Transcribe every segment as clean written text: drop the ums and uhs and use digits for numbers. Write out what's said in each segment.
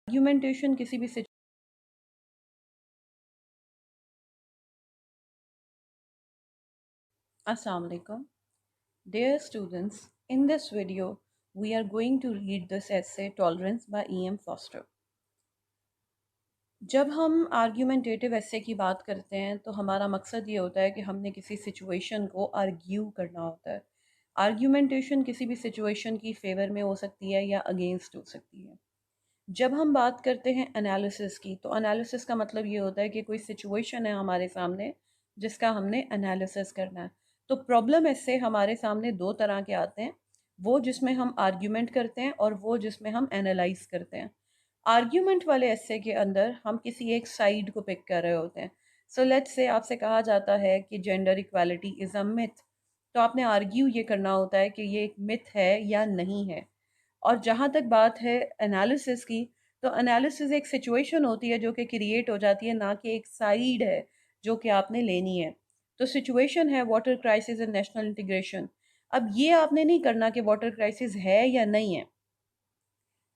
Argumentation किसी भी Assalamu alaikum. Dear students, in this video, we are going to read this essay Tolerance by E.M. Foster. जब हम argumentative एसे की बात करते हैं तो हमारा मकसद ये होता है कि हमने किसी सिचुएशन को आर्ग्यू करना होता है। आर्ग्यूमेंटेशन किसी भी सिचुएशन की फेवर में हो सकती है या अगेंस्ट हो सकती है। जब हम बात करते हैं एनालिसिस की, तो एनालिसिस का मतलब ये होता है कि कोई सिचुएशन है हमारे सामने जिसका हमने एनालिसिस करना है। तो प्रॉब्लम ऐसे हमारे सामने दो तरह के आते हैं, वो जिसमें हम आर्ग्यूमेंट करते हैं और वो जिसमें हम एनालाइज करते हैं। आर्ग्यूमेंट वाले ऐसे के अंदर हम किसी एक साइड को पिक कर रहे होते हैं। सो लेट्स से आपसे कहा जाता है कि gender equality is a myth, तो आपने आर्ग्यू ये करना होता है कि ये एक मिथ है या नहीं है। और जहाँ तक बात है एनालिसिस की, तो एनालिसिस एक सिचुएशन होती है जो कि क्रिएट हो जाती है, ना कि एक साइड है जो कि आपने लेनी है। तो सिचुएशन है water crisis and national integration. अब ये आपने नहीं करना कि वाटर क्राइसिस है या नहीं है।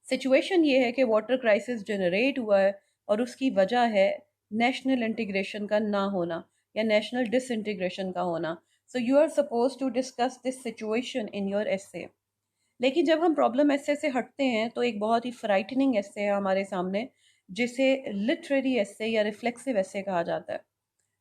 सिचुएशन ये है कि वाटर क्राइसिस जनरेट हुआ है और उसकी वजह है नेशनल इंटीग्रेशन का ना होना या नेशनल डिसइंटीग्रेशन का होना। So you are suppose to discuss this situation in your essay. लेकिन जब हम प्रॉब्लम एसे से हटते हैं तो एक बहुत ही फ्राइटनिंग एसे है हमारे सामने, जिसे लिटरेरी एसे या रिफ्लेक्सिव एसे कहा जाता है।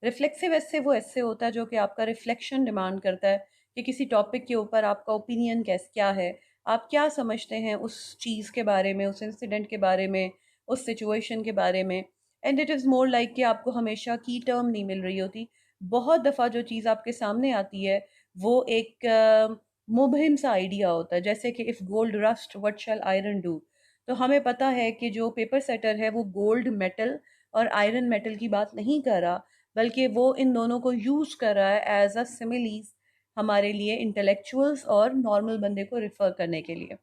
रिफ्लेक्सिव एसे वो एसे होता है जो कि आपका रिफ्लेक्शन डिमांड करता है कि किसी टॉपिक के ऊपर आपका ओपिनियन क्या है, आप क्या समझते हैं उस चीज़ के बारे में, उस इंसिडेंट के बारे में, उस सिचुएशन के बारे में। And it is more like कि आपको हमेशा की टर्म नहीं मिल रही होती। बहुत दफ़ा जो चीज़ आपके सामने आती है वो एक मुबहिम सा आइडिया होता है, जैसे कि if gold rust what shell iron do. तो हमें पता है कि जो पेपर सेटर है वो गोल्ड मेटल और आयरन मेटल की बात नहीं कर रहा, बल्कि वो इन दोनों को यूज़ कर रहा है एज अ सिमिलीज हमारे लिए, इंटेलेक्चुअल्स और नॉर्मल बंदे को रिफ़र करने के लिए।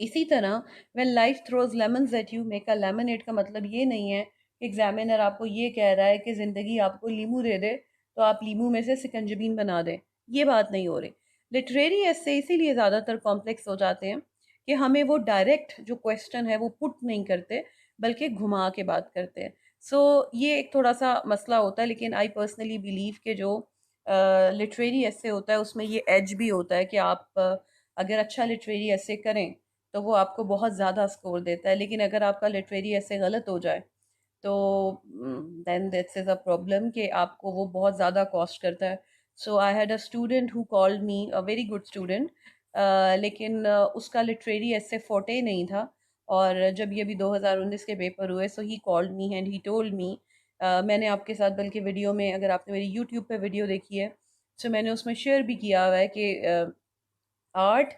इसी तरह when life throws lemons at you make a lemonade का मतलब ये नहीं है कि एग्जामिनर आपको ये कह रहा है कि ज़िंदगी आपको लीमू दे दे तो आप लीमू में से सिकंजबीन बना दें। ये बात नहीं हो रही। लिटरेरी ऐसे इसीलिए ज़्यादातर कॉम्प्लेक्स हो जाते हैं कि हमें वो डायरेक्ट जो क्वेश्चन है वो पुट नहीं करते, बल्कि घुमा के बात करते हैं। सो ये एक थोड़ा सा मसला होता है, लेकिन आई पर्सनली बिलीव के जो लिटरेरी ऐसे होता है उसमें ये एज भी होता है कि आप अगर अच्छा लिटरेरी ऐसे करें तो वो आपको बहुत ज़्यादा स्कोर देता है। लेकिन अगर आपका लिटरेरी ऐसे गलत हो जाए तो then that's is a problem कि आपको वो बहुत ज़्यादा कॉस्ट करता है। So I had a student who called me, a very good student, लेकिन उसका लिटरेरी ऐसे फोटे नहीं था। और जब ये अभी 2019 के पेपर हुए, so he called me and he told me, मैंने आपके साथ बल्कि वीडियो में, अगर आपने मेरी यूट्यूब पे वीडियो देखी है, सो मैंने उसमें शेयर भी किया हुआ है कि आर्ट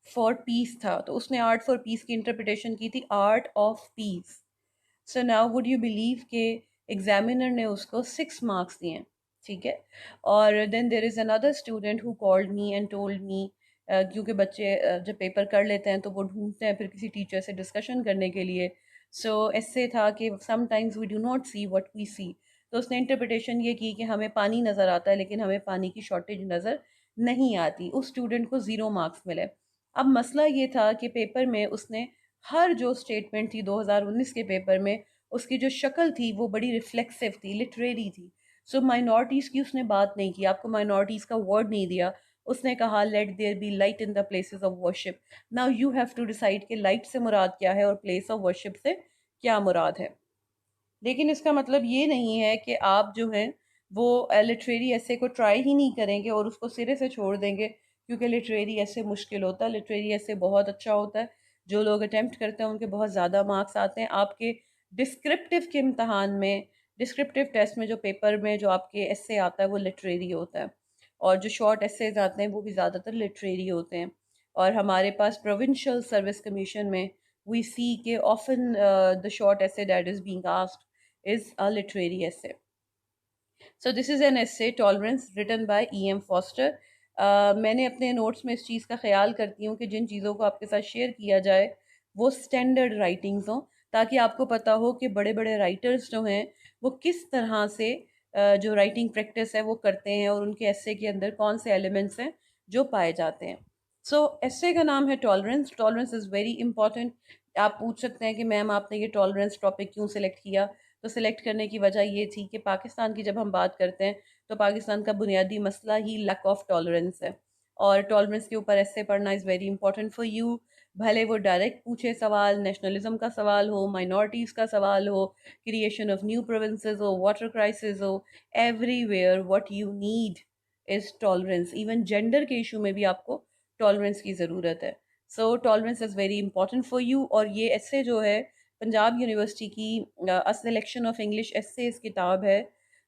फॉर पीस था, तो उसने आर्ट फॉर पीस की इंटरप्रिटेशन की थी art of peace. So now would you believe के एग्जामिनर ने उसको 6 मार्क्स दिए। ठीक है। और then there is another student who called me and told me, क्योंकि बच्चे जब पेपर कर लेते हैं तो वो ढूंढते हैं फिर किसी टीचर से डिस्कशन करने के लिए। सो ऐसे था कि sometimes we do not see what we see. तो उसने इंटरप्रिटेशन ये की कि हमें पानी नज़र आता है लेकिन हमें पानी की शॉर्टेज नज़र नहीं आती। उस स्टूडेंट को 0 मार्क्स मिले। अब मसला ये था कि पेपर में उसने हर जो स्टेटमेंट थी 2019 के पेपर में, उसकी जो शक्ल थी वो बड़ी रिफ्लेक्सिव थी, लिटरेरी थी। सो माइनॉरिटीज़ की उसने बात नहीं की, आपको माइनॉरिटीज़ का वर्ड नहीं दिया। उसने कहा let there be light in the places of worship. Now you have to decide कि लाइट से मुराद क्या है और प्लेस ऑफ वर्शिप से क्या मुराद है। लेकिन इसका मतलब ये नहीं है कि आप जो हैं वो लिटरेरी ऐसे को ट्राई ही नहीं करेंगे और उसको सिरे से छोड़ देंगे, क्योंकि लिटरेरी ऐसे मुश्किल होता है, लिटरेरी ऐसे बहुत अच्छा होता है। जो लोग अटेम्प्ट करते हैं उनके बहुत ज़्यादा मार्क्स आते हैं। आपके डिस्क्रिप्टिव के इम्तहान में, डिस्क्रिप्टिव टेस्ट में, जो पेपर में जो आपके ऐसे आता है वो लिटरेरी होता है। और जो शॉर्ट एसेज आते हैं वो भी ज़्यादातर लिटरेरी होते हैं। और हमारे पास प्रोविंशियल सर्विस कमीशन में वी सी के often the short essay that is being asked is a literary essay. So this is an essay Tolerance written by E.M. Foster. मैंने अपने नोट्स में इस चीज़ का ख्याल करती हूँ कि जिन चीज़ों को आपके साथ शेयर किया जाए वो स्टैंडर्ड राइटिंग्स हों, ताकि आपको पता हो कि बड़े बड़े राइटर्स जो हैं वो किस तरह से जो राइटिंग प्रैक्टिस है वो करते हैं और उनके essay के अंदर कौन से एलिमेंट्स हैं जो पाए जाते हैं। सो ऐसे का नाम है tolerance. Tolerance is very important. आप पूछ सकते हैं कि मैम आपने ये टॉलरेंस टॉपिक क्यों सिलेक्ट किया। तो सिलेक्ट करने की वजह ये थी कि पाकिस्तान की जब हम बात करते हैं तो पाकिस्तान का बुनियादी मसला ही लैक ऑफ टॉलरेंस है, और टॉलरेंस के ऊपर ऐसे पढ़ना is very important for you. भले वो डायरेक्ट पूछे सवाल, नेशनलिज्म का सवाल हो, माइनॉरिटीज़ का सवाल हो, क्रिएशन ऑफ न्यू प्रोविंसेस हो, वाटर क्राइसिस हो, everywhere what you need is tolerance. Even gender के इशू में भी आपको टॉलरेंस की ज़रूरत है। So tolerance is very important for you. और ये ऐसे जो है पंजाब यूनिवर्सिटी की a selection of English essays किताब है।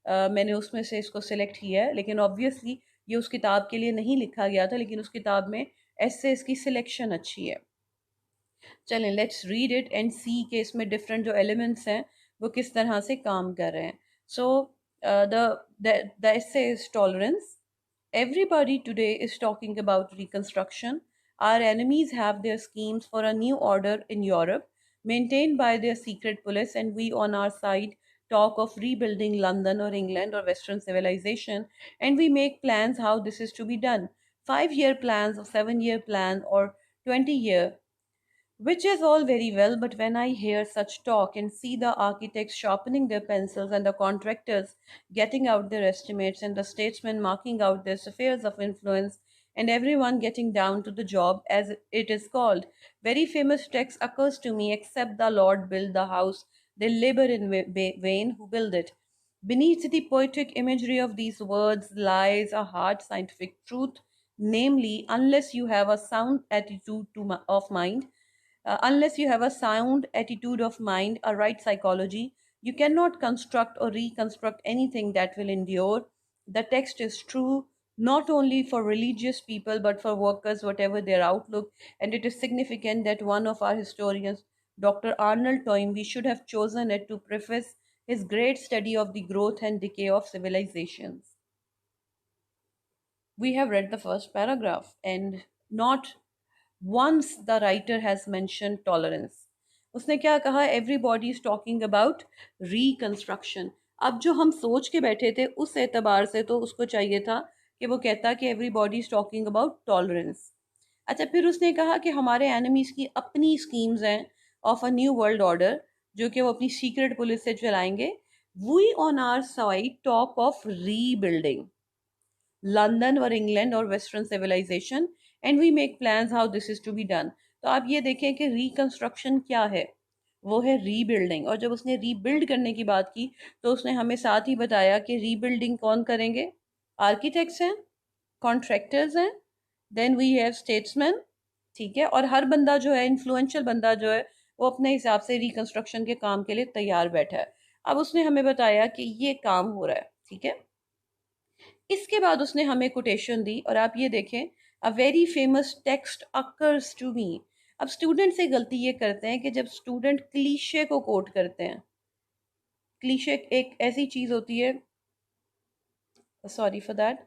मैंने उसमें से इसको सिलेक्ट किया है, लेकिन ऑब्वियसली ये उस किताब के लिए नहीं लिखा गया था, लेकिन उस किताब में एसेस की सिलेक्शन अच्छी है। चलें लेट्स रीड इट एंड सी के इसमें डिफरेंट जो एलिमेंट्स हैं वो किस तरह से काम कर रहे हैं। So the essay is tolerance. Everybody today is talking about reconstruction. Our enemies have their schemes for a new order in Europe, maintained by their secret police, and we on our side talk of rebuilding London or England or Western civilization, and we make plans how this is to be done. 5 year plans, or 7 year plan, or 20 year, which is all very well, but when I hear such talk and see the architects sharpening their pencils and the contractors getting out their estimates and the statesmen marking out their spheres of influence and everyone getting down to the job as it is called, very famous text occurs to me, except the Lord build the house, they labor in vain who build it. Beneath the poetic imagery of these words lies a hard scientific truth, namely, unless you have a sound attitude of mind, unless you have a sound attitude of mind, a right psychology, you cannot construct or reconstruct anything that will endure. The text is true not only for religious people but for workers, whatever their outlook. And it is significant that one of our historians, Dr. Arnold Toynbee, should have chosen it to preface his great study of the growth and decay of civilizations. We have read the first paragraph, and not once the writer has mentioned tolerance. उसने क्या कहा? Everybody is talking about reconstruction. अब जो हम सोच के बैठे थे उस एतबार से तो उसको चाहिए था कि वो कहता कि everybody is talking about tolerance. अच्छा, फिर उसने कहा कि हमारे एनिमीज की अपनी स्कीम्स हैं of a new world order, जो कि वो अपनी सीक्रेट पुलिस से चलाएंगे. We on our side talk of rebuilding London और इंग्लैंड और western civilisation, and we make plans how this is to be done. तो आप ये देखें कि रिकंस्ट्रक्शन क्या है, वो है रीबिल्डिंग. और जब उसने रीबिल्ड करने की बात की तो उसने हमें साथ ही बताया कि रीबिल्डिंग कौन करेंगे? आर्किटेक्ट्स हैं, कॉन्ट्रैक्टर्स हैं, देन वी हैव स्टेट्समैन. ठीक है, और हर बंदा जो है, इन्फ्लुएंशियल बंदा जो है, वो अपने हिसाब से रिकंस्ट्रक्शन के काम के लिए तैयार बैठा है. अब उसने हमें बताया कि ये काम हो रहा है. ठीक है, इसके बाद उसने हमें कोटेशन दी, और आप ये देखें, a very famous text occurs to me. अब स्टूडेंट से गलती ये करते हैं कि जब स्टूडेंट क्लीशे को कोट करते हैं, क्लीशे एक ऐसी चीज होती है, सॉरी फॉर दैट,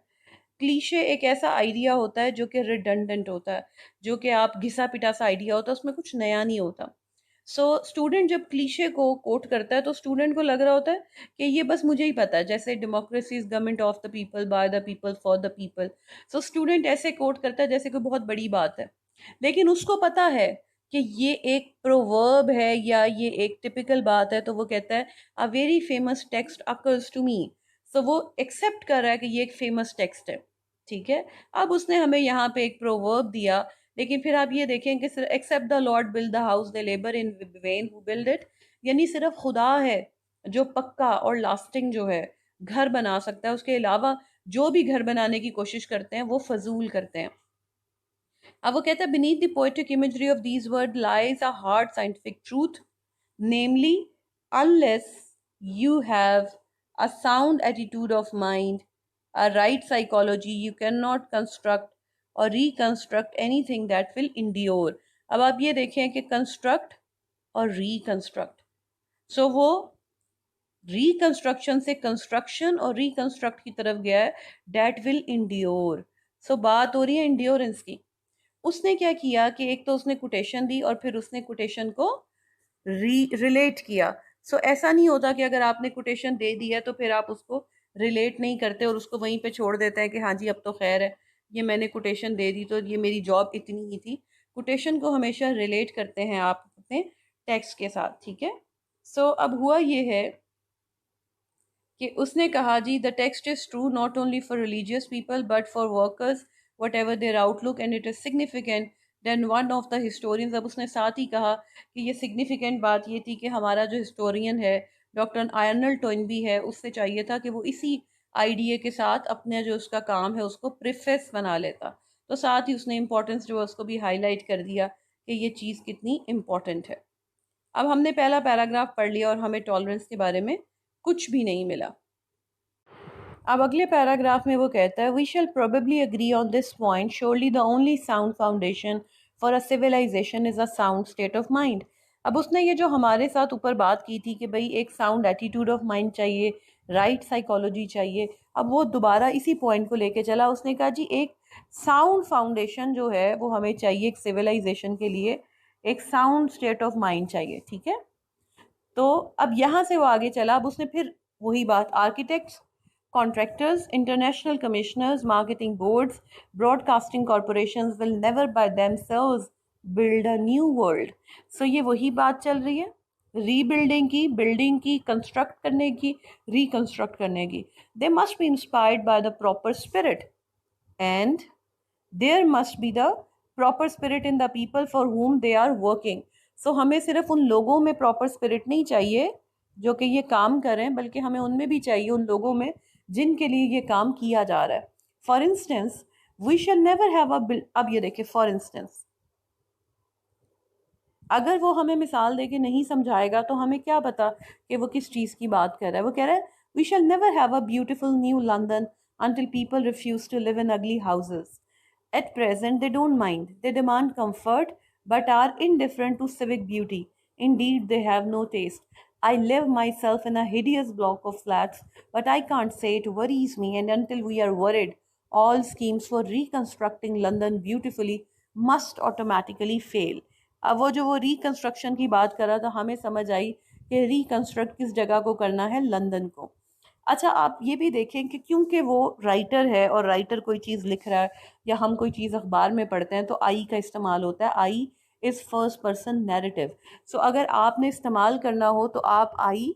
क्लीशे एक ऐसा आइडिया होता है जो कि रिडंडेंट होता है, जो कि आप घिसा पिटा सा आइडिया होता है, उसमें कुछ नया नहीं होता. सो स्टूडेंट जब क्लीशे को कोट करता है तो स्टूडेंट को लग रहा होता है कि ये बस मुझे ही पता है, जैसे democracy is government of the people, by the people, for the people. So student ऐसे कोट करता है जैसे कोई बहुत बड़ी बात है, लेकिन उसको पता है कि ये एक प्रोवर्ब है या ये एक टिपिकल बात है, तो वो कहता है a very famous text occurs to me. So वो एक्सेप्ट कर रहा है कि ये एक फेमस टेक्स्ट है. ठीक है, अब उसने हमें यहाँ पे एक प्रोवर्ब दिया, लेकिन फिर आप ये देखें कि except the Lord build the house they labour in vain who build it, यानी सिर्फ खुदा है जो पक्का और लास्टिंग जो है घर बना सकता है, उसके अलावा जो भी घर बनाने की कोशिश करते हैं वो फजूल करते हैं. अब वो कहता है, beneath the poetic imagery of these words lies a hard scientific truth, namely, unless you have a sound attitude of mind, a right psychology, you cannot construct or reconstruct anything that will endure. अब आप ये देखें कि construct और reconstruct, so वो reconstruction से construction और reconstruct की तरफ गया है, डेट विल इंड्योर. सो बात हो रही है इंड्योरेंस की. उसने क्या किया कि एक तो उसने कोटेशन दी और फिर उसने कोटेशन को रिलेट किया. सो ऐसा नहीं होता कि अगर आपने कोटेशन दे दी है तो फिर आप उसको रिलेट नहीं करते और उसको वहीं पे छोड़ देते हैं कि हाँ जी अब तो खैर है. ये मैंने कोटेशन दे दी तो ये मेरी जॉब इतनी ही थी। कोटेशन को हमेशा रिलेट करते हैं आप अपने टेक्स्ट के साथ, ठीक है। सो अब हुआ ये है कि उसने कहा जी the text is true not only for religious people but for workers whatever their outlook and it is significant then one of the historians. अब उसने साथ ही कहा कि ये सिग्निफिकेंट बात ये थी कि हमारा जो हिस्टोरियन है डॉक्टर आर्नल्ड टोइनबी है, उससे चाहिए था कि वो इसी आइडिया के साथ अपने जो उसका काम है उसको प्रिफेस बना लेता। तो साथ ही उसने इम्पोर्टेंस जो है उसको भी हाईलाइट कर दिया कि ये चीज़ कितनी इम्पोर्टेंट है। अब हमने पहला पैराग्राफ पढ़ लिया और हमें टॉलरेंस के बारे में कुछ भी नहीं मिला। अब अगले पैराग्राफ में वो कहता है we shall probably agree on this point surely the only sound foundation for a civilisation is a sound state of mind. अब उसने ये जो हमारे साथ ऊपर बात की थी कि भाई एक साउंड एटीट्यूड ऑफ माइंड चाहिए, राइट साइकोलॉजी चाहिए, अब वो दोबारा इसी पॉइंट को लेके चला। उसने कहा जी एक साउंड फाउंडेशन जो है वो हमें चाहिए एक सिविलाइजेशन के लिए, एक साउंड स्टेट ऑफ माइंड चाहिए, ठीक है। तो अब यहाँ से वो आगे चला। अब उसने फिर वही बात, architects, contractors, international commissioners, marketing boards, broadcasting corporations will never by themselves build a new world. So ये वही बात चल रही है रीबिल्डिंग की, बिल्डिंग की, कंस्ट्रक्ट करने की, रिकंस्ट्रक्ट करने की। They must be inspired by the proper spirit and there must be the proper spirit in the people for whom they are working. So हमें सिर्फ उन लोगों में प्रॉपर स्पिरिट नहीं चाहिए जो कि ये काम करें, बल्कि हमें उनमें भी चाहिए, उन लोगों में जिनके लिए ये काम किया जा रहा है। For instance we shall never have a, अब ये देखिए फॉर इंस्टेंस, अगर वो हमें मिसाल दे के नहीं समझाएगा तो हमें क्या पता कि वो किस चीज़ की बात कर रहा है। वो कह रहा है we shall never have a beautiful new London until people refuse to live in ugly houses. At present, they don't mind. They demand comfort but are indifferent to civic beauty. Indeed, they have no taste. I live myself in a hideous block of flats, but I can't say it worries me, and until we are worried, all schemes for reconstructing London beautifully must automatically fail. अब वो reconstruction की बात कर रहा था, हमें समझ आई कि रिकंस्ट्रक्ट किस जगह को करना है, लंदन को। अच्छा आप ये भी देखें कि क्योंकि वो राइटर है और राइटर कोई चीज़ लिख रहा है या हम कोई चीज़ अखबार में पढ़ते हैं तो आई का इस्तेमाल होता है। I is first person narrative. सो अगर आपने इस्तेमाल करना हो तो आप आई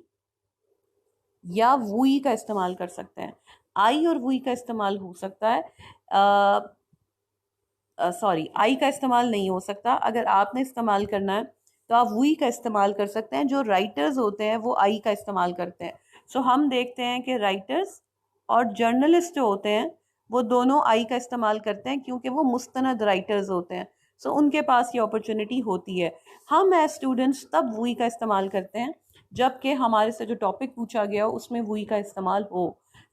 या वुई का इस्तेमाल कर सकते हैं। आई और वुई का इस्तेमाल हो सकता है, सॉरी आई का इस्तेमाल नहीं हो सकता। अगर आपने इस्तेमाल करना है तो आप वुई का इस्तेमाल कर सकते हैं। जो राइटर्स होते हैं वो आई का इस्तेमाल करते हैं। सो हम देखते हैं कि राइटर्स और जर्नलिस्ट जो होते हैं वो दोनों आई का इस्तेमाल करते हैं क्योंकि वो मुस्तनद राइटर्स होते हैं। सो उनके पास ये अपॉर्चुनिटी होती है। हम एज स्टूडेंट्स तब वुई का इस्तेमाल करते हैं जबकि हमारे से जो टॉपिक पूछा गया उसमें वुई का इस्तेमाल हो।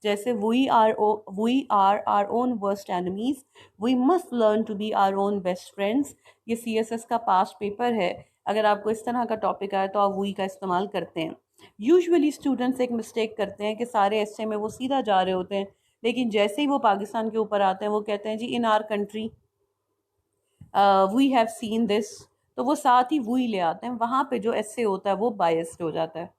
जैसे we are our own worst enemies, we must learn to be our own best friends. ये CSS का पास्ट पेपर है। अगर आपको इस तरह का टॉपिक आए तो आप वही का इस्तेमाल करते हैं। यूजुअली स्टूडेंट्स एक मिस्टेक करते हैं कि सारे ऐसे में वो सीधा जा रहे होते हैं, लेकिन जैसे ही वो पाकिस्तान के ऊपर आते हैं वो कहते हैं जी in our country we have seen this, तो वो साथ ही वही ले आते हैं। वहाँ पे जो ऐसे होता है वो बायस्ड हो जाता है।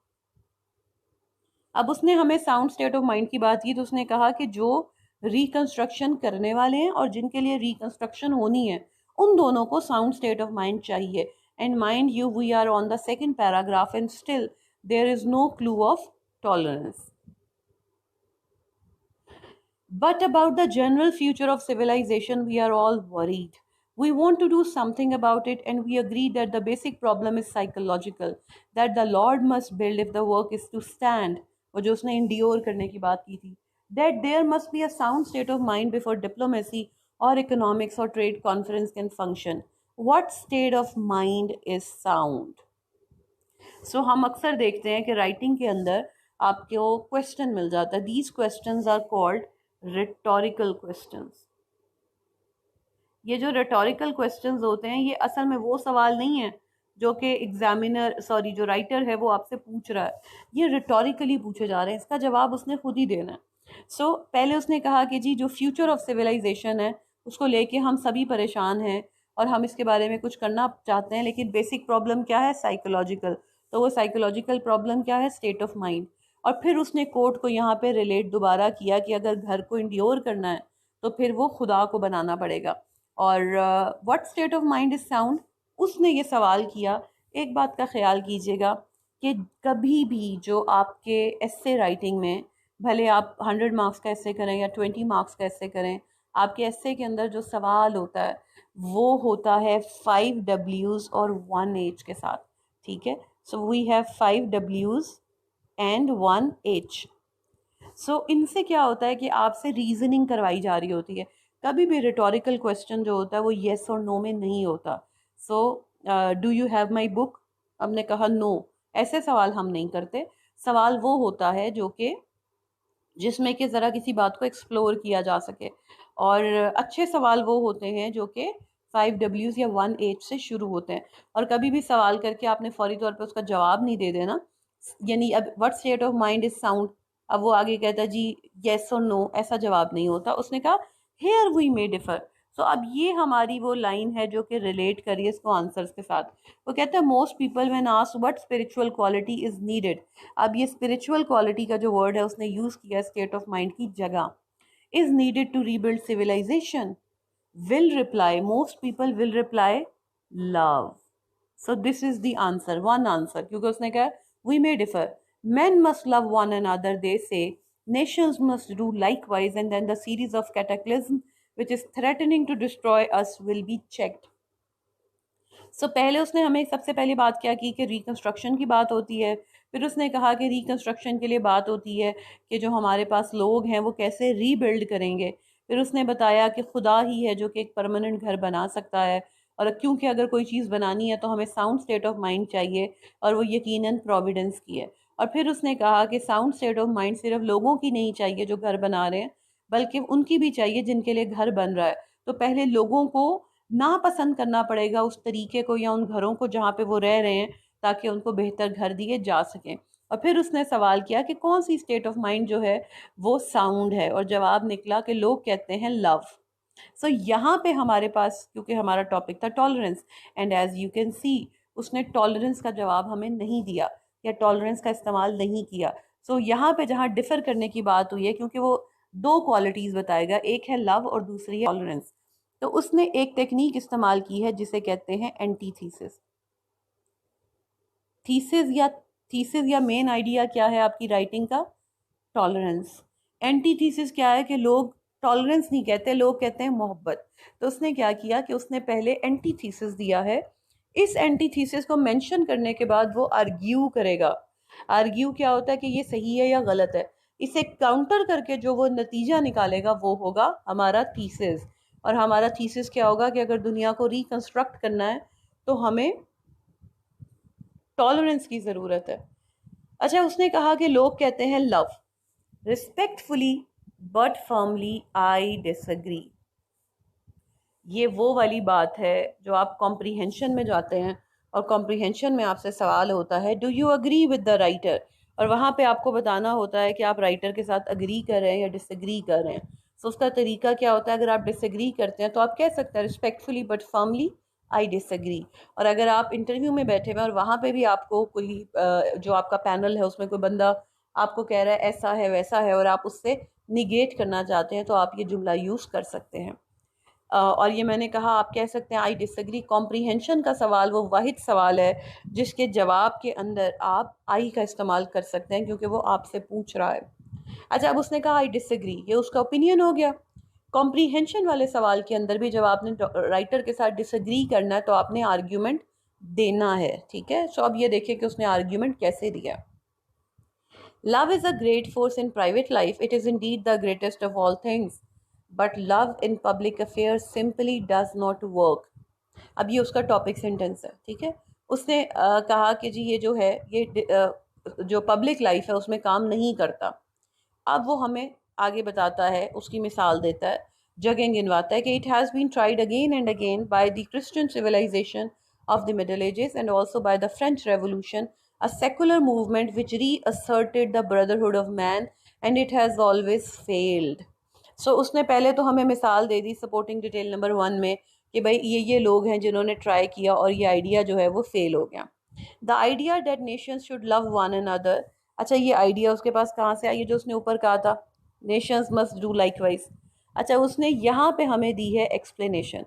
अब उसने हमें साउंड स्टेट ऑफ माइंड की बात की तो उसने कहा कि जो रिकंस्ट्रक्शन करने वाले हैं और जिनके लिए रिकंस्ट्रक्शन होनी है उन दोनों को साउंड स्टेट ऑफ माइंड चाहिए। And mind you we are on the second paragraph and still there is no clue of tolerance. But about the general future of civilization, we are all worried. We want to do something about it, and we agree that the basic problem is psychological, that the Lord must build if the work is to stand. वो जो उसने endure करने की बात की थी, that there must be a sound state of mind before diplomacy or economics or trade conference can function. What state of mind is sound? सो हम अक्सर देखते हैं कि राइटिंग के अंदर आपको क्वेश्चन मिल जाता है। These questions are called rhetorical questions. ये जो रिटोरिकल क्वेश्चंस होते हैं ये असल में वो सवाल नहीं है जो कि एग्जामिनर सॉरी जो राइटर है वो आपसे पूछ रहा है। ये रिटोरिकली पूछे जा रहे हैं, इसका जवाब उसने खुद ही देना है। सो पहले उसने कहा कि जी जो फ्यूचर ऑफ सिविलाइजेशन है उसको लेके हम सभी परेशान हैं और हम इसके बारे में कुछ करना चाहते हैं, लेकिन बेसिक प्रॉब्लम क्या है, साइकोलॉजिकल। तो वो साइकोलॉजिकल प्रॉब्लम क्या है, स्टेट ऑफ माइंड। और फिर उसने कोर्ट को यहाँ पे रिलेट दोबारा किया कि अगर घर को इंड्योर करना है तो फिर वो खुदा को बनाना पड़ेगा। और what state of mind is sound, उसने ये सवाल किया। एक बात का ख्याल कीजिएगा कि कभी भी जो आपके एस्से राइटिंग में, भले आप 100 मार्क्स का एस्से करें या 20 मार्क्स का एस्से करें, आपके एस्से के अंदर जो सवाल होता है वो होता है 5 W's और 1 H के साथ, ठीक है। So we have 5 W's and 1 H। So इनसे क्या होता है कि आपसे रीजनिंग करवाई जा रही होती है। कभी भी रिटोरिकल क्वेश्चन जो होता है वो येस और नो में नहीं होता। So do you have my book, हमने कहा नो, ऐसे सवाल हम नहीं करते। सवाल वो होता है जो कि जिसमें कि ज़रा किसी बात को एक्सप्लोर किया जा सके। और अच्छे सवाल वो होते हैं जो कि 5 W's या 1 H से शुरू होते हैं। और कभी भी सवाल करके आपने फौरी तौर पे उसका जवाब नहीं दे देना। यानी अब what state of mind is sound, अब वो आगे कहता है जी येस और नो, ऐसा जवाब नहीं होता। उसने कहा हेयर वी मे डिफर। सो अब ये हमारी वो लाइन है जो कि रिलेट करिए इसको आंसर्स के साथ। वो कहता है most people when asked what spiritual quality is needed, अब ये स्पिरिचुअल क्वालिटी का जो वर्ड है उसने यूज किया स्टेट ऑफ माइंड की जगह। Is needed to rebuild civilisation, will reply, most people will reply love. So this is the answer, one answer, क्योंकि उसने कहा we may differ, men must love one another, they say, nations must do likewise, and then the series of cataclysm which is threatening to destroy us will be checked. पहले उसने हमें सबसे पहली बात क्या की कि रिकंस्ट्रक्शन की बात होती है। फिर उसने कहा कि रिकंस्ट्रक्शन के लिए बात होती है कि जो हमारे पास लोग हैं वो कैसे रीबिल्ड करेंगे। फिर उसने बताया कि खुदा ही है जो कि एक परमानेंट घर बना सकता है, और क्योंकि अगर कोई चीज़ बनानी है तो हमें साउंड स्टेट ऑफ माइंड चाहिए, और वो यकीनन प्रोविडेंस की है। और फिर उसने कहा कि साउंड स्टेट ऑफ माइंड सिर्फ लोगों की नहीं चाहिए जो घर बना रहे हैं, बल्कि उनकी भी चाहिए जिनके लिए घर बन रहा है। तो पहले लोगों को नापसंद करना पड़ेगा उस तरीके को या उन घरों को जहाँ पे वो रह रहे हैं, ताकि उनको बेहतर घर दिए जा सकें। और फिर उसने सवाल किया कि कौन सी स्टेट ऑफ माइंड जो है वो साउंड है, और जवाब निकला कि लोग कहते हैं लव। यहाँ पे हमारे पास, क्योंकि हमारा टॉपिक था tolerance, and as you can see उसने टॉलरेंस का जवाब हमें नहीं दिया या टॉलरेंस का इस्तेमाल नहीं किया। यहाँ पे जहाँ डिफर करने की बात हुई है, क्योंकि वो दो क्वालिटीज़ बताएगा, एक है लव और दूसरी है टॉलरेंस, तो उसने एक टेक्निक इस्तेमाल की है जिसे कहते हैं एंटीथीसिस। थीसिस या मेन आइडिया क्या है आपकी राइटिंग का? टॉलरेंस। एंटीथीसिस क्या है कि लोग टॉलरेंस नहीं कहते, लोग कहते हैं मोहब्बत। तो उसने क्या किया कि उसने पहले एंटीथीसिस दिया है। इस एंटीथीसिस को मेंशन करने के बाद वो आर्ग्यू करेगा। आर्ग्यू क्या होता है कि ये सही है या गलत है। इसे काउंटर करके जो वो नतीजा निकालेगा वो होगा हमारा थीसिस। और हमारा थीसिस क्या होगा कि अगर दुनिया को रिकंस्ट्रक्ट करना है तो हमें टॉलरेंस की ज़रूरत है। अच्छा, उसने कहा कि लोग कहते हैं love, respectfully but firmly I disagree. ये वो वाली बात है जो आप कॉम्प्रीहेंशन में जाते हैं, और कॉम्प्रीहेंशन में आपसे सवाल होता है do you agree with the writer, और वहाँ पे आपको बताना होता है कि आप राइटर के साथ अग्री कर रहे हैं या डिसएग्री कर रहे हैं। उसका तरीका क्या होता है? अगर आप डिसएग्री करते हैं तो आप कह सकते हैं respectfully but firmly I disagree. और अगर आप इंटरव्यू में बैठे हुए और वहाँ पे भी आपको कोई जो आपका पैनल है उसमें कोई बंदा आपको कह रहा है ऐसा है वैसा है, और आप उससे निगेट करना चाहते हैं, तो आप ये जुमला यूज़ कर सकते हैं। और ये मैंने कहा आप कह सकते हैं आई डिसएग्री। कॉम्प्रीहेंशन का सवाल वो वाहिद सवाल है जिसके जवाब के अंदर आप आई का इस्तेमाल कर सकते हैं, क्योंकि वो आपसे पूछ रहा है। अच्छा, अब उसने कहा आई डिसएग्री, ये उसका ओपिनियन हो गया। कॉम्प्रीहेंशन वाले सवाल के अंदर भी जब आपने राइटर के साथ डिसएग्री करना है तो आपने आर्ग्यूमेंट देना है, ठीक है। अब ये देखिए कि उसने आर्ग्यूमेंट कैसे दिया। Love is a great force in private life, it is Indeed the greatest of all things, but love in public affairs simply does not work. अब ये उसका टॉपिक सेंटेंस है, ठीक है। उसने कहा कि जी ये जो है ये जो पब्लिक लाइफ है उसमें काम नहीं करता। अब वो हमें आगे बताता है, उसकी मिसाल देता है, जगह गिनवाता है कि it has been tried again and again by the Christian civilisation of the Middle Ages and also by the French Revolution, a secular movement which reasserted the brotherhood of man, and it has always failed. उसने पहले तो हमें मिसाल दे दी supporting detail number 1 में कि भाई ये लोग हैं जिन्होंने ट्राई किया और ये आइडिया जो है वो फेल हो गया। The idea that nations should love one another. अच्छा, ये आइडिया उसके पास कहाँ से आई? जो उसने ऊपर कहा था नेशंस मस्ट डू लाइकवाइज। अच्छा, उसने यहाँ पे हमें दी है एक्सप्लेनेशन।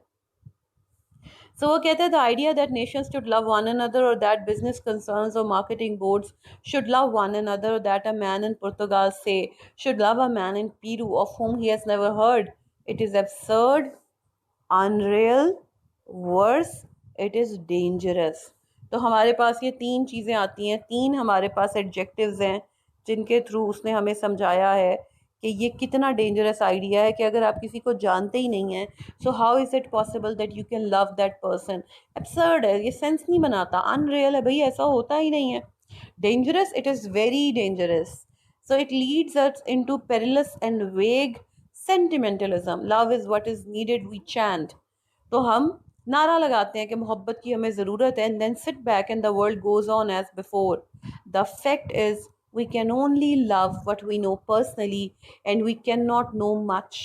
So वो कहते हैं the idea that nations should love one another or that business concerns or marketing boards should love one another or that a man in Portugal say should love a man in Peru of whom he has never heard. It is absurd, unreal, worse, it is dangerous. तो हमारे पास ये तीन चीज़ें आती हैं, तीन हमारे पास adjectives हैं जिनके थ्रू उसने हमें समझाया है कि ये कितना डेंजरस आइडिया है कि अगर आप किसी को जानते ही नहीं हैं, so how is it possible that you can love that person. Absurd है, ये सेंस नहीं बनाता, अनरियल है भाई, ऐसा होता ही नहीं है। Dangerous, it is very dangerous. So it leads us into perilous and vague sentimentalism. Love is what is needed, we chant. तो हम नारा लगाते हैं कि मोहब्बत की हमें ज़रूरत है, and then sit back and the world goes on as before. The fact is we can only love what we know personally and we cannot know much.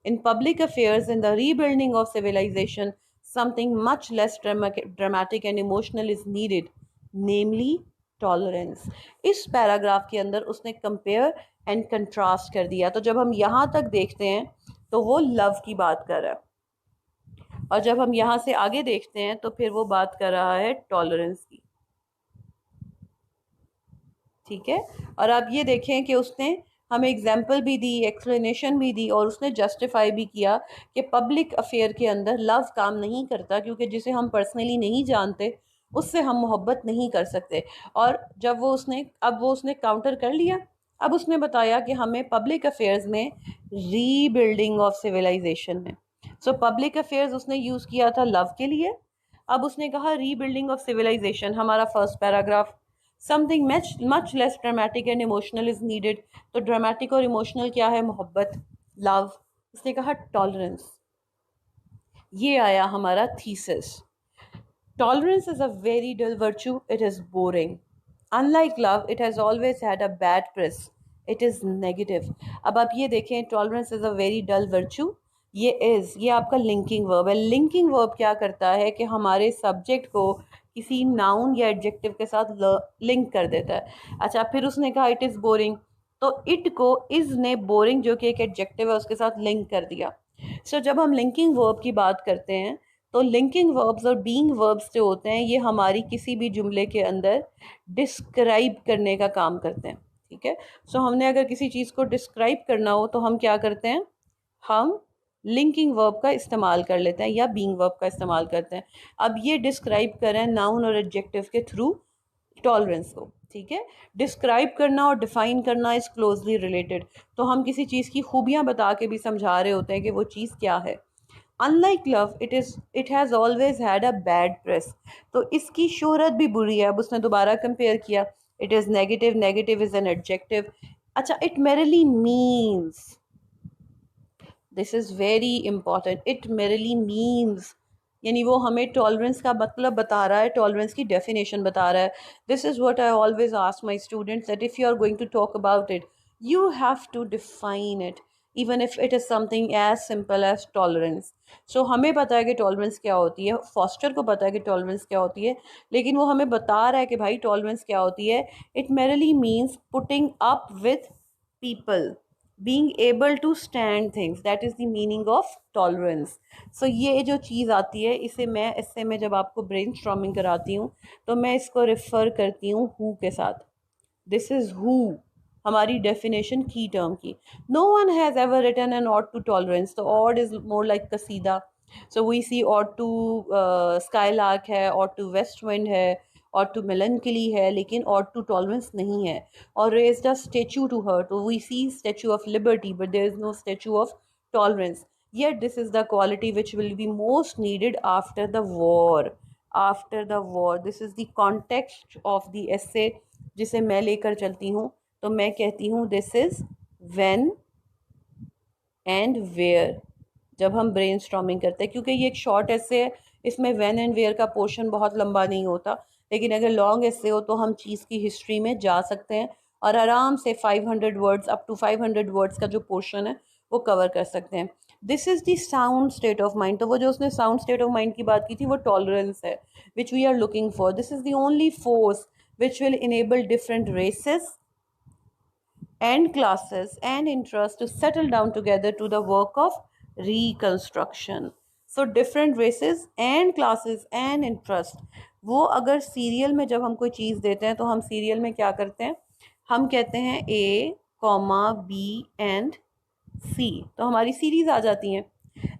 In public affairs, in the rebuilding of civilization, something much less dramatic and emotional is needed, namely tolerance. इस paragraph के अंदर उसने compare and contrast कर दिया। तो जब हम यहाँ तक देखते हैं तो वो लव की बात कर रहा है, और जब हम यहाँ से आगे देखते हैं तो फिर वो बात कर रहा है टॉलरेंस की। ठीक है, और आप ये देखें कि उसने हमें एग्जाम्पल भी दी, एक्सप्लेनेशन भी दी, और उसने जस्टिफाई भी किया कि पब्लिक अफेयर के अंदर लव काम नहीं करता, क्योंकि जिसे हम पर्सनली नहीं जानते उससे हम मोहब्बत नहीं कर सकते। और जब वो उसने काउंटर कर लिया। अब उसने बताया कि हमें पब्लिक अफेयर्स में रीबिल्डिंग ऑफ सिविलाइजेशन में, सो पब्लिक अफेयर्स उसने यूज़ किया था लव के लिए। अब उसने कहा रीबिल्डिंग ऑफ सिविलाइजेशन, हमारा first paragraph, something much less dramatic and emotional is needed. तो ड्रामेटिक और इमोशनल क्या है? मोहब्बत, लव। उसने कहा टॉलरेंस। ये आया हमारा thesis. Tolerance is a very dull virtue, it is boring. Unlike love, it has always had a bad press, it is negative. अब आप ये देखें, tolerance is a very dull virtue, ये आपका लिंकिंग वर्ब है। लिंकिंग वर्ब क्या करता है कि हमारे सब्जेक्ट को किसी नाउन या एडजेक्टिव के साथ लिंक कर देता है। अच्छा, फिर उसने कहा इट इज़ बोरिंग, तो इट को इज़ ने बोरिंग जो कि एक एडजेक्टिव है उसके साथ लिंक कर दिया। सो जब हम लिंकिंग वर्ब की बात करते हैं तो लिंकिंग वर्ब्स और बीइंग वर्ब्स जो होते हैं ये हमारी किसी भी जुमले के अंदर डिस्क्राइब करने का काम करते हैं। ठीक है, सो हमने अगर किसी चीज़ को डिस्क्राइब करना हो तो हम क्या करते हैं? हम लिंकिंग वर्ब का इस्तेमाल कर लेते हैं या बीइंग वर्ब का इस्तेमाल करते हैं। अब ये डिस्क्राइब करें नाउन और एडजेक्टिव के थ्रू टॉलरेंस को। ठीक है, डिस्क्राइब करना और डिफाइन करना इज क्लोजली रिलेटेड। तो हम किसी चीज़ की खूबियाँ बता के भी समझा रहे होते हैं कि वो चीज़ क्या है। Unlike love, it has always had a bad press, तो इसकी शोहरत भी बुरी है। अब उसने दोबारा कंपेयर किया, it is negative, negative is an adjective. अच्छा, it merely means, this is very important, it merely means, यानी वो हमें टॉलरेंस का मतलब बता रहा है, टॉलरेंस की डेफिनेशन बता रहा है। This is what I always ask my students, that if you are going to talk about it you have to define it, even if it is something as simple as tolerance. So हमें पता है कि tolerance क्या होती है, foster को पता है कि टॉलरेंस क्या होती है, लेकिन वो हमें बता रहा है कि भाई टॉलरेंस क्या होती है। It merely means putting up with people, being able to stand things, that is the meaning of tolerance. So ये जो चीज़ आती है इससे मैं जब आपको ब्रेनस्टॉर्मिंग कराती हूँ तो मैं इसको रेफ़र करती हूँ हु के साथ। दिस इज़ हु, हमारी डेफिनेशन की टर्म की। No one has ever written an ode to tolerance, तो ऑड इज़ मोर लाइक कसीदा। So we see ode to skylark है, ऑड टू वेस्ट विंड है, ऑड टू मेलनकली है, लेकिन ode to tolerance नहीं है। और raised a statue to her, तो we see Statue of Liberty but there is no statue of tolerance. Yet this is the quality which will be most needed after the war. After the war, this is the context of the essay जिसे मैं लेकर चलती हूँ। तो मैं कहती हूँ this is when and where, जब हम ब्रेन स्टॉर्मिंग करते हैं, क्योंकि ये एक शॉर्ट ऐसे है, इसमें व्हेन एंड वेयर का पोर्शन बहुत लंबा नहीं होता। लेकिन अगर लॉन्ग ऐसे हो तो हम चीज़ की हिस्ट्री में जा सकते हैं और आराम से 500 वर्ड्स, अप टू 500 वर्ड्स का जो पोर्शन है वो कवर कर सकते हैं। This is the sound state of mind, तो वो जो उसने साउंड स्टेट ऑफ माइंड की बात की थी वो टॉलरेंस है, which we are looking for. This is the only force which will enable different races, and classes and interests to settle down together to the work of reconstruction. So different races and classes and interest, वो अगर serial में जब हम कोई चीज़ देते हैं तो हम सीरियल में क्या करते हैं, हम कहते हैं ए कॉमा बी एंड सी, तो हमारी सीरीज आ जाती हैं।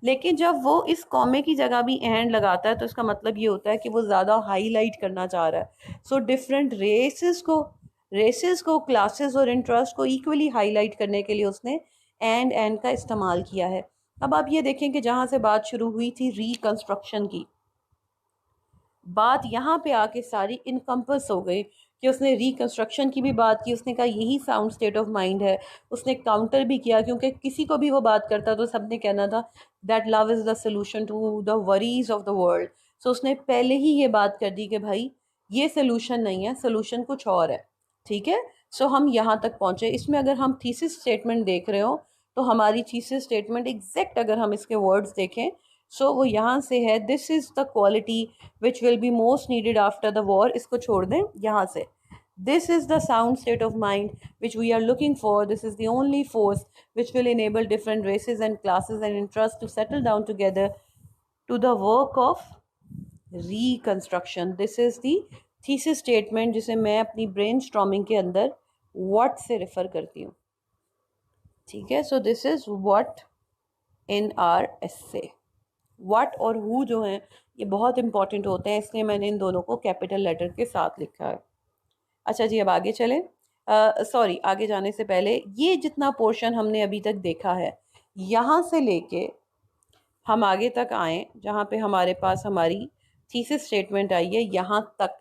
लेकिन जब वो इस कॉमे की जगह भी एंड लगाता है तो इसका मतलब ये होता है कि वो ज़्यादा हाईलाइट करना चाह रहा है। सो डिफरेंट रेसेस को क्लासेस और इंटरेस्ट को इक्वली हाईलाइट करने के लिए उसने एंड का इस्तेमाल किया है। अब आप ये देखें कि जहाँ से बात शुरू हुई थी रिकंस्ट्रक्शन की, बात यहाँ पे आके सारी इनकम्पस हो गई कि उसने रिकंस्ट्रक्शन की भी बात की, उसने कहा यही साउंड स्टेट ऑफ माइंड है, उसने काउंटर भी किया क्योंकि किसी को भी वो बात करता तो सबने कहना था that love is the solution to the worries of the world. So उसने पहले ही ये बात कर दी कि भाई ये सोल्यूशन नहीं है, सोल्यूशन कुछ और है। ठीक है, सो हम यहाँ तक पहुँचे। इसमें अगर हम थीसिस स्टेटमेंट देख रहे हो तो हमारी थीसिस स्टेटमेंट एग्जैक्ट अगर हम इसके वर्ड्स देखें, सो वो यहाँ से है, this is the quality which will be most needed after the war, इसको छोड़ दें यहाँ से। This is the sound state of mind which we are looking for, this is the only force which will enable different races and classes and interest to settle down together to the work of reconstruction. This is the thesis statement जिसे मैं अपनी brain storming के अंदर what से refer करती हूँ। ठीक है, so this is what in are essay. What और हु जो हैं ये बहुत इंपॉर्टेंट होते हैं, इसलिए मैंने इन दोनों को कैपिटल लेटर के साथ लिखा है। अच्छा जी, अब आगे चलें। सॉरी, आगे जाने से पहले ये जितना पोर्शन हमने अभी तक देखा है, यहाँ से लेके हम आगे तक आए जहाँ पे हमारे पास हमारी थीसिस स्टेटमेंट आई है, यहाँ तक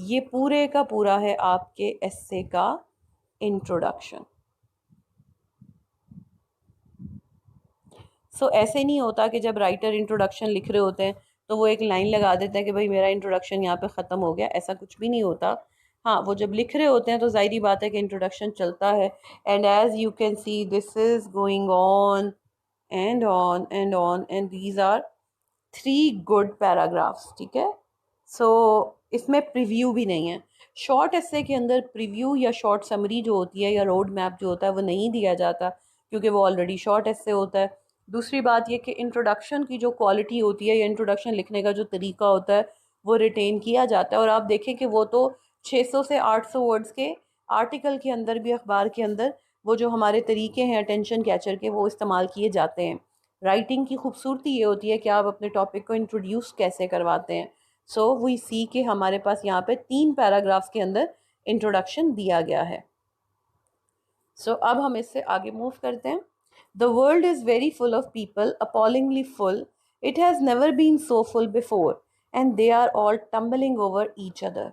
ये पूरे का पूरा है आपके एस्से का इंट्रोडक्शन। सो ऐसे नहीं होता कि जब राइटर इंट्रोडक्शन लिख रहे होते हैं तो वो एक लाइन लगा देते हैं कि भाई मेरा इंट्रोडक्शन यहाँ पे ख़त्म हो गया, ऐसा कुछ भी नहीं होता। हाँ, वो जब लिख रहे होते हैं तो ज़ाहिरी बात है कि इंट्रोडक्शन चलता है, and as you can see this is going on and on and on and these are 3 good paragraphs. ठीक है, सो इसमें प्रीव्यू भी नहीं है। शॉर्ट एस्से के अंदर प्रीव्यू या शॉर्ट समरी जो होती है या रोड मैप जो होता है वो नहीं दिया जाता क्योंकि वो ऑलरेडी शॉर्ट एस्से होता है। दूसरी बात ये कि इंट्रोडक्शन की जो क्वालिटी होती है या इंट्रोडक्शन लिखने का जो तरीका होता है वो रिटेन किया जाता है। और आप देखें कि वो तो 600 से 800 वर्ड्स के आर्टिकल के अंदर भी, अखबार के अंदर, वो जो हमारे तरीके हैं अटेंशन कैचर के वो इस्तेमाल किए जाते हैं। राइटिंग की खूबसूरती ये होती है कि आप अपने टॉपिक को इंट्रोड्यूस कैसे करवाते हैं। सो वी सी के हमारे पास यहाँ पे 3 पैराग्राफ्स के अंदर इंट्रोडक्शन दिया गया है। सो अब हम इससे आगे मूव करते हैं। The world is very full of people, appallingly full. It has never been so full before, and they are all tumbling over each other.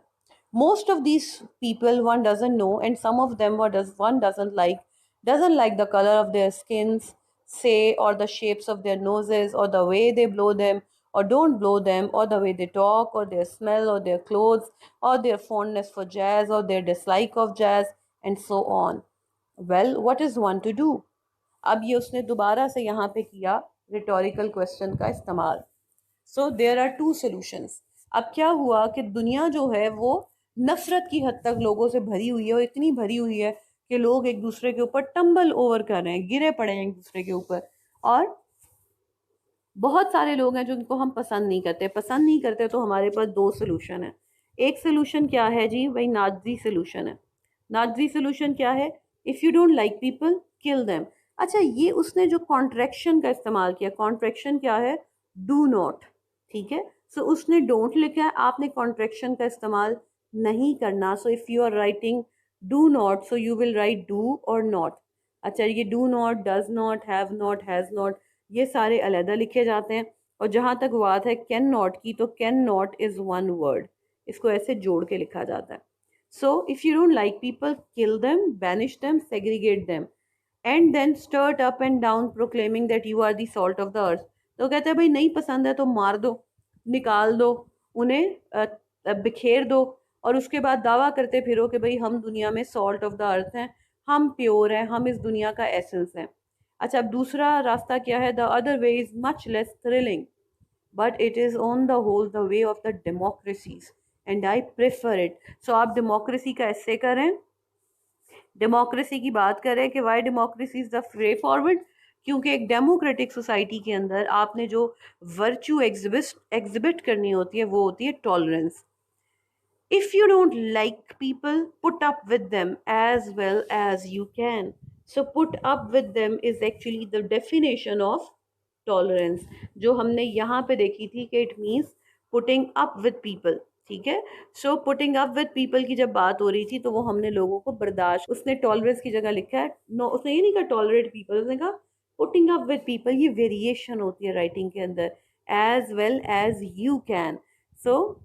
Most of these people one doesn't know, and some of them one doesn't like the color of their skins, say, or the shapes of their noses, or the way they blow them, or don't blow them, or the way they talk, or their smell, or their clothes, or their fondness for jazz, or their dislike of jazz, and so on. Well, what is one to do? अब ये उसने दोबारा से यहाँ पे किया rhetorical question का इस्तेमाल। So there are 2 solutions. अब क्या हुआ कि दुनिया जो है वो नफरत की हद तक लोगों से भरी हुई है, और इतनी भरी हुई है कि लोग एक दूसरे के ऊपर टम्बल ओवर कर रहे हैं, गिरे पड़े हैं एक दूसरे के ऊपर। और बहुत सारे लोग हैं जिनको हम पसंद नहीं करते तो हमारे पास 2 सोल्यूशन है। एक सोल्यूशन क्या है जी, वही नाज़ी सोल्यूशन है। नाज़ी सोल्यूशन क्या है? If you don't like people, kill them. अच्छा, ये उसने जो कॉन्ट्रैक्शन का इस्तेमाल किया, कॉन्ट्रैक्शन क्या है? Do not. ठीक है, सो उसने डोंट लिखा है, आपने कॉन्ट्रैक्शन का इस्तेमाल नहीं करना। So if you are writing do not, so you will write do और नॉट। अच्छा, ये do not, does not, have not, has not, ये सारे अलहदा लिखे जाते हैं। और जहाँ तक बात है कैन नॉट की, तो कैन नॉट इज़ 1 वर्ड, इसको ऐसे जोड़ के लिखा जाता है। So if you don't like people, kill them, banish them, segregate them, and then strut up and down proclaiming that you are the salt of the earth. तो कहते हैं भाई नहीं पसंद है तो मार दो, निकाल दो, उन्हें बिखेर दो, और उसके बाद दावा करते फिरो कि भाई हम दुनिया में सॉल्ट ऑफ द अर्थ हैं, हम प्योर हैं, हम इस दुनिया का एसेंस हैं। अच्छा, अब दूसरा रास्ता क्या है? The other way is much less thrilling, but it is on the whole the way of the democracies, and I prefer it. So आप डेमोक्रेसी का ऐसे करें, डेमोक्रेसी की बात करें कि Y democracy is the way forward, क्योंकि एक डेमोक्रेटिक सोसाइटी के अंदर आपने जो वर्च्यू एग्जिबिट करनी होती है वो होती है tolerance. If you don't like people, put up with them as well as you can. So put up with them is actually the definition of tolerance, जो हमने यहाँ पे देखी थी कि it means putting up with people. ठीक है. सो putting up with people की जब बात हो रही थी तो वो हमने लोगों को बर्दाश्त, उसने टॉलरेंस की जगह लिखा है नो, उसने ये नहीं कहा टॉलरेट पीपल, उसने कहा पुटिंग अप विद पीपल. ये वेरिएशन होती है राइटिंग के अंदर, as well as you can. So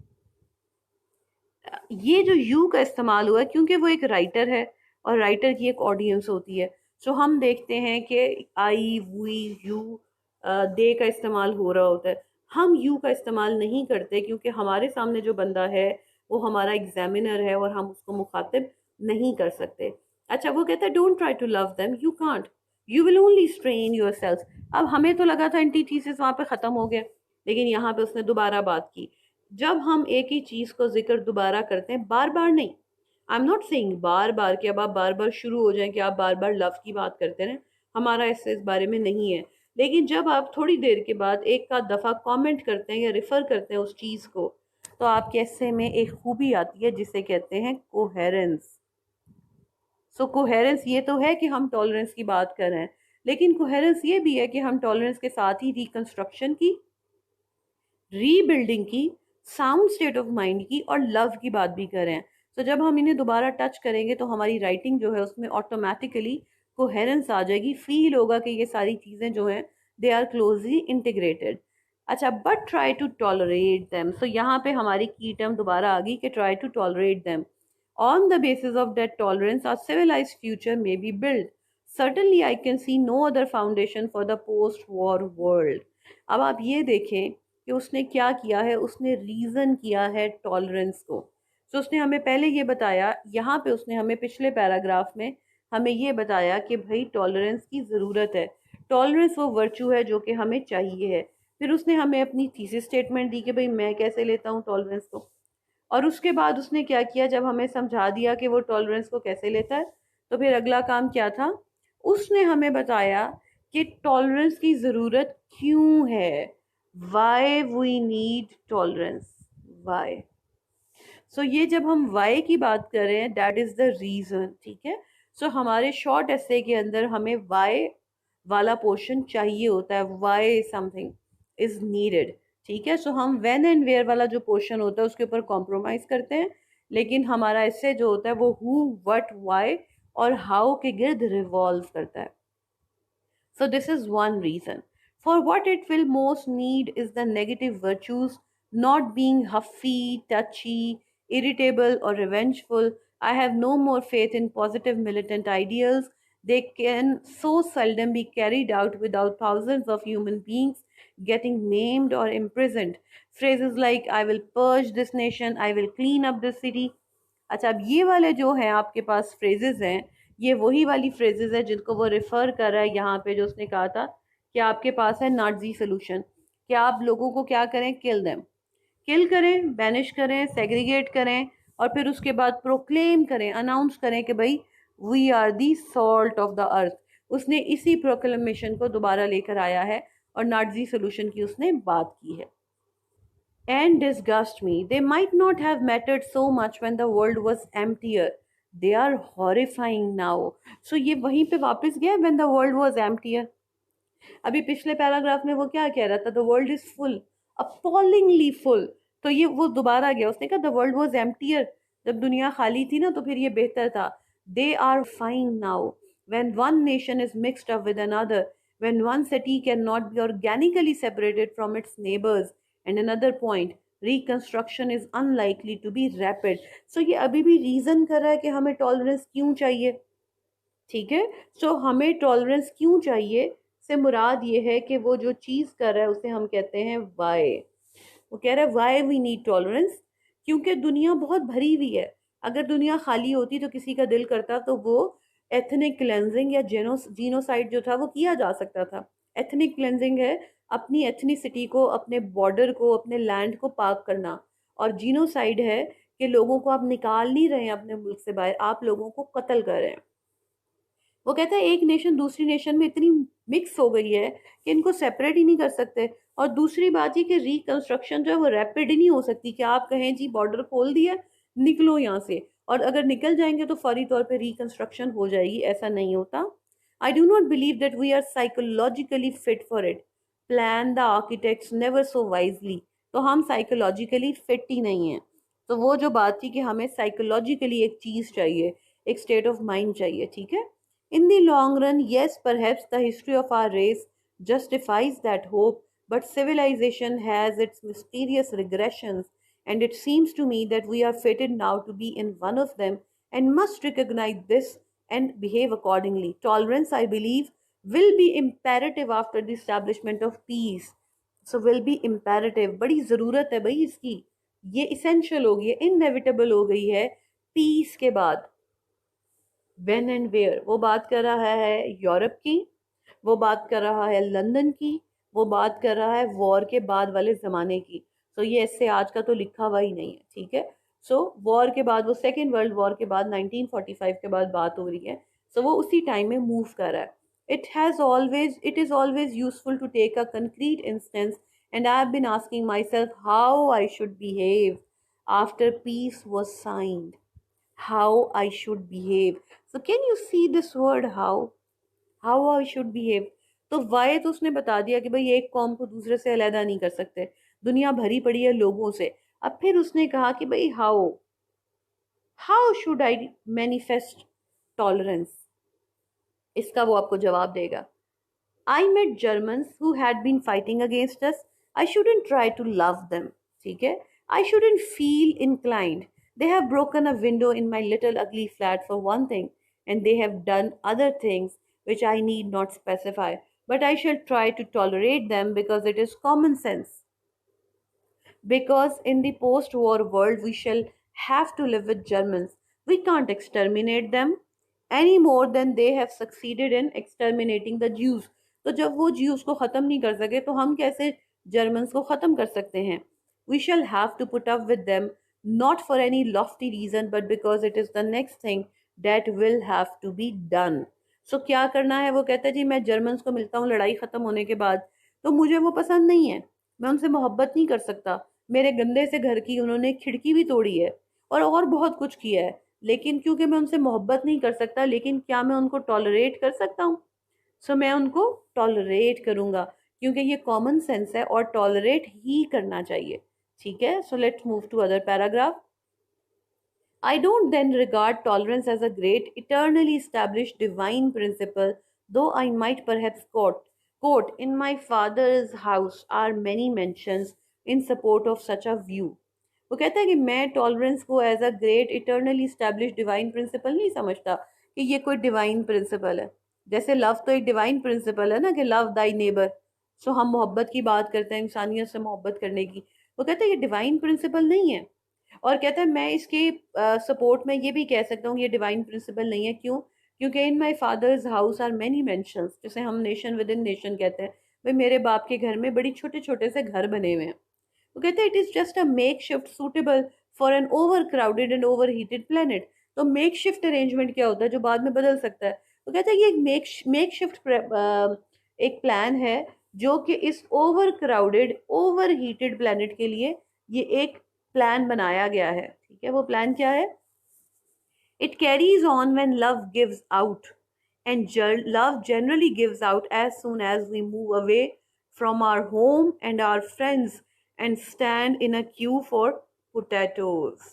ये जो यू का इस्तेमाल हुआ है क्योंकि वो एक राइटर है और राइटर की एक ऑडियंस होती है. सो हम देखते हैं कि आई वी यू दे का इस्तेमाल हो रहा होता है. हम यू का इस्तेमाल नहीं करते क्योंकि हमारे सामने जो बंदा है वो हमारा एग्जामिनर है और हम उसको मुखातिब नहीं कर सकते. अच्छा, वो कहता है don't try to love them, you can't, you will only strain yourself. अब हमें तो लगा था एंटीथीसिस वहाँ पे ख़त्म हो गया, लेकिन यहाँ पे उसने दोबारा बात की. जब हम एक ही चीज़ को जिक्र दोबारा करते हैं, बार बार नहीं, आई एम नॉट सेइंग बार बार कि अब आप बार बार शुरू हो जाएं कि आप बार बार लव की बात करते रहें, हमारा इससे इस बारे में नहीं है. लेकिन जब आप थोड़ी देर के बाद एक का दफ़ा कमेंट करते हैं या रिफ़र करते हैं उस चीज़ को, तो आपके ऐसे में एक खूबी आती है जिसे कहते हैं कोहेरेंस. सो कोहेरेंस ये तो है कि हम टॉलरेंस की बात कर रहे हैं, लेकिन कोहेरेंस ये भी है कि हम टॉलरेंस के साथ ही रिकंस्ट्रक्शन की, रीबिल्डिंग की, साउंड स्टेट ऑफ माइंड की और लव की बात भी कर रहे हैं. तो जब हम इन्हें दोबारा टच करेंगे तो हमारी राइटिंग जो है उसमें ऑटोमेटिकली कोहेरेंस आ जाएगी, फील होगा कि ये सारी चीज़ें जो हैं दे आर क्लोजली इंटीग्रेटेड. अच्छा, but try to tolerate them. So यहाँ पे हमारी की टर्म दोबारा आ गई कि try to tolerate them. On the basis of that tolerance, our civilized future may be built. Certainly, I can see no other foundation for the post-war world. अब आप ये देखें कि उसने क्या किया है, उसने रीज़न किया है टॉलरेंस को. तो उसने हमें पहले ये बताया, यहाँ पे उसने हमें पिछले पैराग्राफ में हमें ये बताया कि भाई टॉलरेंस की ज़रूरत है, टॉलरेंस वो वर्चू है जो कि हमें चाहिए है. फिर उसने हमें अपनी थीसिस स्टेटमेंट दी कि भाई मैं कैसे लेता हूँ टॉलरेंस को, और उसके बाद उसने क्या किया, जब हमें समझा दिया कि वो टॉलरेंस को कैसे लेता है, तो फिर अगला काम क्या था, उसने हमें बताया कि टॉलरेंस की ज़रूरत क्यों है, why we need tolerance, why. So ये जब हम वाई की बात करें दैट इज़ द रीज़न. ठीक है. सो हमारे शॉर्ट एस्से के अंदर हमें वाई वाला पोर्शन चाहिए होता है, वाई समथिंग इज़ नीडेड. ठीक है. सो हम व्हेन एंड वेयर वाला जो पोर्शन होता है उसके ऊपर कॉम्प्रोमाइज़ करते हैं, लेकिन हमारा एस्से जो होता है वो हु, व्हाट, वाई और हाउ के गिर्द रिवॉल्व करता है. So this is one reason. For what it will most need is the negative virtues, not being huffy, touchy, irritable or revengeful. I have no more faith in positive militant ideals. They can so seldom be carried out without thousands of human beings getting maimed or imprisoned. Phrases like I will purge this nation, I will clean up this city. अच्छा, अब ये वाले जो हैं आपके पास phrases हैं, ये वही वाली फ्रेजेस है जिनको वो रेफर कर रहा है यहाँ पे, जो उसने कहा था कि आपके पास है नाजी सोल्यूशन, कि आप लोगों को क्या करें, किल देम, किल करें, बैनिश करें, सेग्रीगेट करें, और फिर उसके बाद प्रोक्लेम करें, अनाउंस करें कि भाई we are the salt of the earth. उसने इसी प्रोक्लेमेशन को दोबारा लेकर आया है और नाजी सोल्यूशन की उसने बात की है. And disgust me. They might not have mattered so much when the world was emptier. They are horrifying now. So ये वहीं पे वापस गया, when the world was emptier. अभी पिछले पैराग्राफ में वो क्या कह रहा था, the world is full, appallingly full. तो ये वो दोबारा गया, उसने कहा the world was emptier. जब दुनिया खाली थी ना तो फिर ये बेहतर था. They are fine now. When one nation is mixed up with another, when one city cannot be organically separated from its neighbors, and another point, reconstruction is unlikely to be rapid. So ये अभी भी reason कर रहा है कि हमें tolerance क्यों चाहिए. ठीक है. सो हमें टॉलरेंस क्यों चाहिए से मुराद ये है कि वो जो चीज़ कर रहा है उसे हम कहते हैं वाई. वो कह रहा है वाई वी नीड टॉलरेंस, क्योंकि दुनिया बहुत भरी हुई है. अगर दुनिया खाली होती तो किसी का दिल करता तो वो एथनिक क्लेंजिंग या जीनोसाइड जो था वो किया जा सकता था. एथनिक क्लेंजिंग है अपनी एथनिसिटी को, अपने बॉर्डर को, अपने लैंड को पाक करना, और जीनोसाइड है कि लोगों को आप निकाल नहीं रहे हैं अपने मुल्क से बाहर, आप लोगों को कत्ल कर रहे हैं. वो कहता है एक नेशन दूसरी नेशन में इतनी मिक्स हो गई है कि इनको सेपरेट ही नहीं कर सकते। और दूसरी बात ये कि रिकंस्ट्रक्शन जो है वो रैपिड ही नहीं हो सकती कि आप कहें जी बॉर्डर खोल दिया, निकलो यहाँ से, और अगर निकल जाएंगे तो फौरी तौर पे रिकंस्ट्रक्शन हो जाएगी, ऐसा नहीं होता। I do not believe that we are psychologically fit for it, plan the architects never so wisely. तो हम साइकोलॉजिकली फिट ही नहीं है। तो वो जो बात थी कि हमें साइकोलॉजिकली एक चीज चाहिए, एक स्टेट ऑफ माइंड चाहिए, ठीक है। In the long run, yes, perhaps the history of our race justifies that hope, but civilization has its mysterious regressions, and it seems to me that we are fated now to be in one of them and must recognize this and behave accordingly. Tolerance, I believe, will be imperative after the establishment of peace. So will be imperative, बड़ी ज़रूरत है भाई इसकी, ये essential हो गई है, inevitable हो गई है peace के बाद। व्हेन एंड वेयर, वो बात कर रहा है यूरोप की, वो बात कर रहा है लंदन की, वो बात कर रहा है वॉर के बाद वाले ज़माने की। तो ये ऐसे आज का तो लिखा हुआ ही नहीं है, ठीक है। सो वॉर के बाद, वो सेकेंड वर्ल्ड वॉर के बाद 1945 के बाद बात हो रही है। सो वो उसी टाइम में मूव कर रहा है। It is always useful to take a concrete instance and I have been asking myself how I should behave after peace was signed, how I should behave. So can you see this word how? How I should behave. तो why तो उसने बता दिया कि भाई एक कौम को दूसरे से अलहदा नहीं कर सकते, दुनिया भरी पड़ी है लोगों से। अब फिर उसने कहा कि भाई how should I manifest tolerance, इसका वो आपको जवाब देगा। I met Germans who had been fighting against us. I shouldn't try to love them. ठीक है? I shouldn't feel inclined. They have broken a window in my little ugly flat for one thing, and they have done other things which I need not specify. But I shall try to tolerate them because it is common sense, because in the post war world we shall have to live with Germans. We can't exterminate them any more than they have succeeded in exterminating the Jews. तो जब वो Jews को ख़त्म नहीं कर सके तो हम कैसे Germans को ख़त्म कर सकते हैं? We shall have to put up with them, not for any lofty reason but because it is the next thing that will have to be done. So क्या करना है? वो कहता है जी मैं Germans को मिलता हूँ लड़ाई ख़त्म होने के बाद, तो मुझे वो पसंद नहीं है, मैं उनसे मोहब्बत नहीं कर सकता, मेरे गंदे से घर की उन्होंने खिड़की भी तोड़ी है और बहुत कुछ किया है, लेकिन क्योंकि मैं उनसे मोहब्बत नहीं कर सकता, लेकिन क्या मैं उनको टॉलरेट कर सकता हूँ? सो मैं उनको टॉलरेट करूँगा क्योंकि ये कॉमन सेंस है और टॉलरेट ही करना चाहिए, ठीक है। So let's move to other paragraph. I don't then regard tolerance as a great, eternally established divine principle, though I might perhaps quote, in my father's house are many mentions in support of such a view. वो कहता है कि मैं tolerance को as a great eternally established divine principle नहीं समझता कि ये कोई डिवाइन प्रिंसिपल है। जैसे लव तो एक डिवाइन प्रिंसिपल है ना, कि लव दाई नेबर। सो हम मोहब्बत की बात करते हैं, इंसानियत से मोहब्बत करने की। वो कहता है ये डिवाइन प्रिंसिपल नहीं है। और कहता है मैं इसके सपोर्ट में ये भी कह सकता हूँ ये डिवाइन प्रिंसिपल नहीं है। क्यों? क्योंकि in my father's house are many mansions, जिसे हम नेशन विद इन नेशन कहते हैं। भाई मेरे बाप के घर में बड़ी छोटे छोटे से घर बने हुए हैं। वो कहते हैं it is just a makeshift suitable for an overcrowded and overheated planet. तो मेक शिफ्ट अरेंजमेंट क्या होता है जो बाद में बदल सकता है? वो कहता है ये एक मेक शिफ्ट एक प्लान है जो कि इस over crowded over heated planet के लिए ये एक प्लान बनाया गया है, ठीक है। वो प्लान क्या है? It carries on when love gives out, and love generally gives out as soon as we move away from our home and our friends and stand in a queue for potatoes.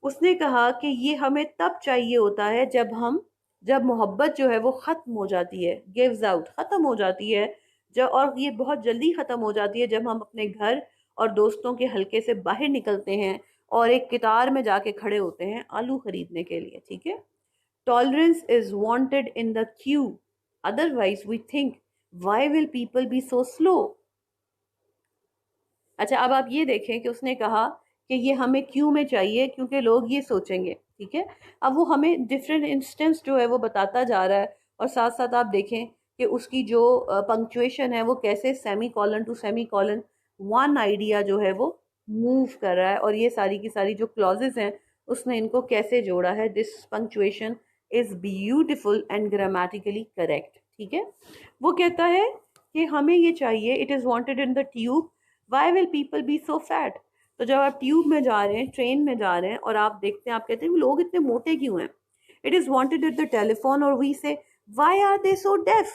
उसने कहा कि ये हमें तब चाहिए होता है जब मोहब्बत जो है वो ख़त्म हो जाती है, गिव्स आउट ख़त्म हो जाती है, जब, और ये बहुत जल्दी ख़त्म हो जाती है जब हम अपने घर और दोस्तों के हल्के से बाहर निकलते हैं और एक कतार में जाके खड़े होते हैं आलू खरीदने के लिए, ठीक है। Tolerance is wanted in the queue, otherwise we think why will people be so slow. अच्छा, अब आप ये देखें कि उसने कहा कि ये हमें क्यों में चाहिए, क्योंकि लोग ये सोचेंगे, ठीक है। अब वो हमें डिफरेंट इंस्टेंस जो है वो बताता जा रहा है, और साथ साथ आप देखें कि उसकी जो पंक्चुएशन है वो कैसे semicolon two semicolon one idea जो है वो मूव कर रहा है, और ये सारी की सारी जो क्लॉजेस हैं उसने इनको कैसे जोड़ा है, this punctuation is beautiful and grammatically correct. ठीक है, वो कहता है कि हमें ये चाहिए, it is wanted in the tube, why will people be so fat. तो जब आप ट्यूब में जा रहे हैं, ट्रेन में जा रहे हैं, और आप देखते हैं, आप कहते हैं लोग इतने मोटे क्यों हैं। It is wanted at the telephone, और we say why are they so deaf.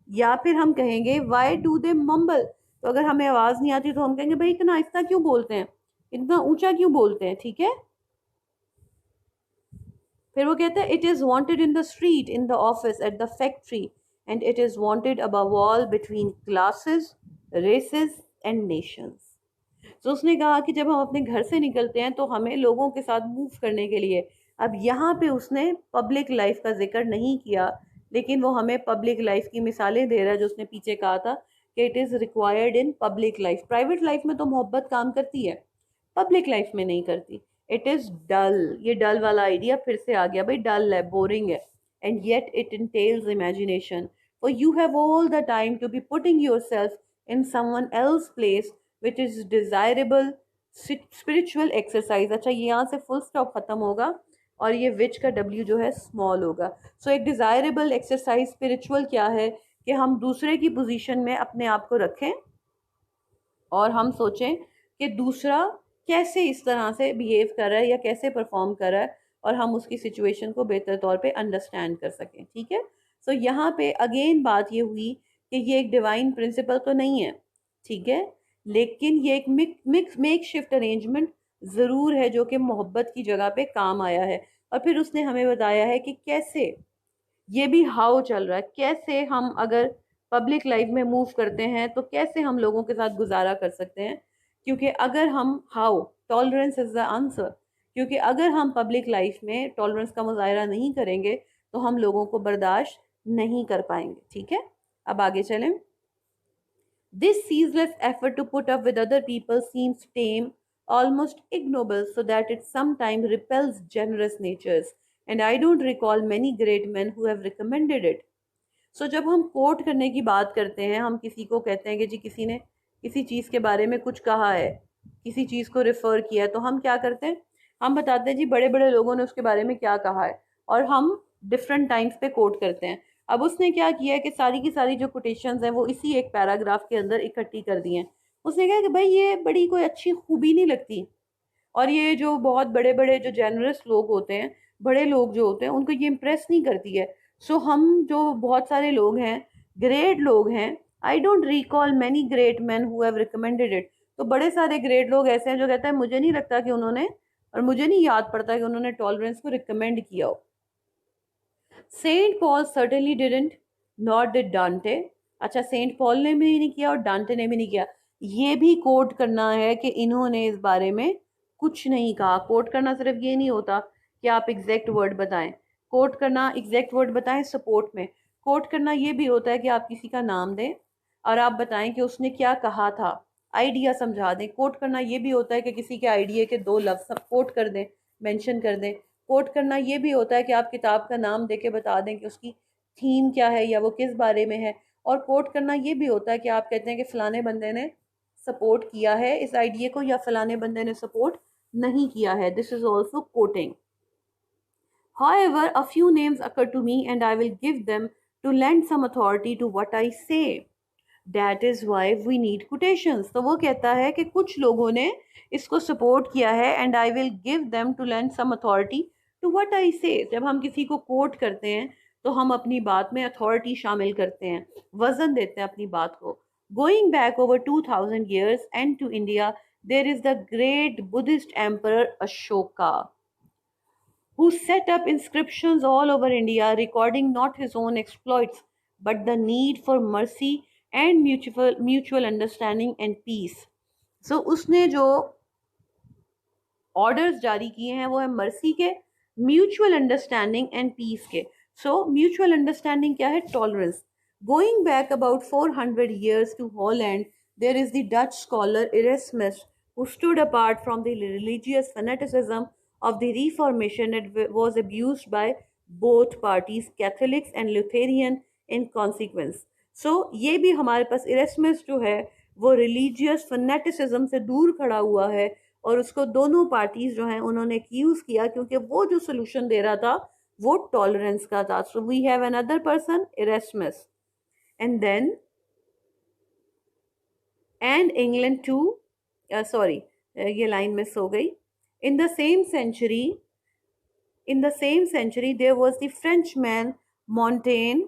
या फिर हम कहेंगे व्हाई डू दे मम्बल। तो अगर हमें आवाज़ नहीं आती तो हम कहेंगे भाई इतना आहिस्ता क्यों बोलते हैं, इतना ऊंचा क्यों बोलते हैं। ठीक है, फिर वो कहता है it is wanted in the street, in the office, at the factory, and it is wanted above all between classes, races and nations. तो उसने कहा कि जब हम अपने घर से निकलते हैं तो हमें लोगों के साथ मूव करने के लिए, अब यहाँ पे उसने पब्लिक लाइफ का जिक्र नहीं किया, लेकिन वो हमें पब्लिक लाइफ की मिसालें दे रहा है जो उसने पीछे कहा था कि it is required in public life. Private life में तो मोहब्बत काम करती है, पब्लिक लाइफ में नहीं करती। इट इज़ डल, ये डल वाला आइडिया फिर से आ गया भाई, डल है, बोरिंग है। And yet it entails imagination, for you have all the time to be putting yourself in someone else place which is desirable spiritual exercise. अच्छा, ये यहाँ से फुल स्टॉप खत्म होगा और ये विच का डब्ल्यू जो है स्मॉल होगा। सो एक डिज़ायरेबल एक्सरसाइज स्पिरिचुअल क्या है कि हम दूसरे की पोजीशन में अपने आप को रखें और हम सोचें कि दूसरा कैसे इस तरह से बिहेव कर रहा है या कैसे परफॉर्म कर रहा है, और हम उसकी सिचुएशन को बेहतर तौर पे अंडरस्टैंड कर सकें। ठीक है, सो यहाँ पे अगेन बात ये हुई कि ये एक डिवाइन प्रिंसिपल तो नहीं है, ठीक है, लेकिन ये एक मेक शिफ्ट अरेंजमेंट ज़रूर है जो कि मोहब्बत की जगह पे काम आया है। और फिर उसने हमें बताया है कि कैसे ये भी हाउ चल रहा है, कैसे हम अगर पब्लिक लाइफ में मूव करते हैं तो कैसे हम लोगों के साथ गुजारा कर सकते हैं। क्योंकि अगर हम how, tolerance is the answer, क्योंकि अगर हम पब्लिक लाइफ में टॉलरेंस का मुजाहरा नहीं करेंगे तो हम लोगों को बर्दाश्त नहीं कर पाएंगे। ठीक है, अब आगे चलें। This ceaseless effort to put up with other people seems tame, almost ignoble, so that it sometimes repels generous natures, and I don't recall many great men who have recommended it. So जब हम coat करने की बात करते हैं, हम किसी को कहते हैं कि जी किसी ने किसी चीज़ के बारे में कुछ कहा है, किसी चीज़ को रेफर किया है, तो हम क्या करते हैं, हम बताते हैं जी बड़े बड़े लोगों ने उसके बारे में क्या कहा है, और हम डिफरेंट टाइम्स पे कोट करते हैं। अब उसने क्या किया है कि सारी की सारी जो कोटेशंस हैं वो इसी एक पैराग्राफ के अंदर इकट्ठी कर दी हैं। उसने कहा कि भाई ये बड़ी कोई अच्छी खूबी नहीं लगती, और ये जो बहुत बड़े बड़े जो जेनरस लोग होते हैं, बड़े लोग जो होते हैं, उनको ये इम्प्रेस नहीं करती है। सो हम जो बहुत सारे लोग हैं, ग्रेट लोग हैं, I don't recall many great man who have recommended it. तो बड़े सारे ग्रेट लोग ऐसे हैं जो कहते हैं मुझे नहीं लगता कि उन्होंने, और मुझे नहीं याद पड़ता कि उन्होंने टॉलरेंस को रिकमेंड किया हो। Saint Paul certainly didn't, not did Dante. अच्छा, सेंट पॉल ने भी नहीं किया और डांटे ने भी नहीं किया। ये भी कोट करना है कि इन्होंने इस बारे में कुछ नहीं कहा। कोट करना सिर्फ ये नहीं होता कि आप एग्जैक्ट वर्ड बताएं, कोट करना एग्जैक्ट वर्ड बताएं सपोर्ट में। कोट करना ये भी होता है कि आप किसी का नाम दें और आप बताएं कि उसने क्या कहा था, आइडिया समझा दें। कोट करना ये भी होता है कि किसी के आइडिया के दो लफ्ज कोट कर दें, मेंशन कर दें। कोट करना ये भी होता है कि आप किताब का नाम देके बता दें कि उसकी थीम क्या है या वो किस बारे में है। और कोट करना ये भी होता है कि आप कहते हैं कि फलाने बंदे ने सपोर्ट किया है इस आइडिया को या फलाने बंदे ने सपोर्ट नहीं किया है। This is also coating. However, a few names occur to me and I will give them to lend some authority to what I say. That is why we need quotations. तो वो कहता है कि कुछ लोगों ने इसको सपोर्ट किया है and I will give them to lend some authority to what I say. जब हम किसी को कोट करते हैं तो हम अपनी बात में अथॉरिटी शामिल करते हैं, वजन देते हैं अपनी बात को। Going back over 2000 years and to India, there is the great Buddhist emperor Ashoka, who set up inscriptions all over India recording not his own exploits but the need for mercy and mutual understanding and peace. So उसने जो orders जारी किए हैं वो है mercy के, mutual understanding and piece के। So mutual understanding क्या है? Tolerance. Going back about 400 years to Holland, there is the Dutch scholar Erasmus, who stood apart from the religious fanaticism of the Reformation and was abused by both parties, Catholics and Lutheran in consequence. So ये भी हमारे पास इरेस्मस जो है वो religious फनेटिसिज्म से दूर खड़ा हुआ है, और उसको दोनों पार्टीज जो हैं उन्होंने एक्यूज किया क्योंकि वो जो सोल्यूशन दे रहा था वो टॉलरेंस का था. So we have another person Erasmus, and then and England too, sorry ये लाइन मिस हो गई. In the same century, in the same century there was the Frenchman Montaigne,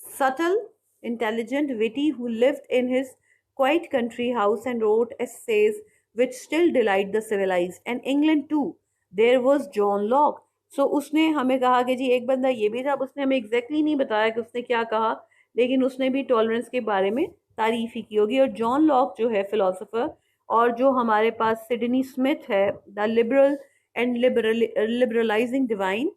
subtle, intelligent, witty, who lived in his quiet country house and wrote essays which still delight the civilized. And England too, there was John Locke. So उसने हमें कहा कि जी एक बंदा ये भी था. अब उसने हमें एग्जैक्टली नहीं बताया कि उसने क्या कहा, लेकिन उसने भी टॉलरेंस के बारे में तारीफ ही की होगी. और जॉन लॉक जो है फिलोसोफर, और जो हमारे पास सिडनी स्मिथ है, the liberal and liberalising divine.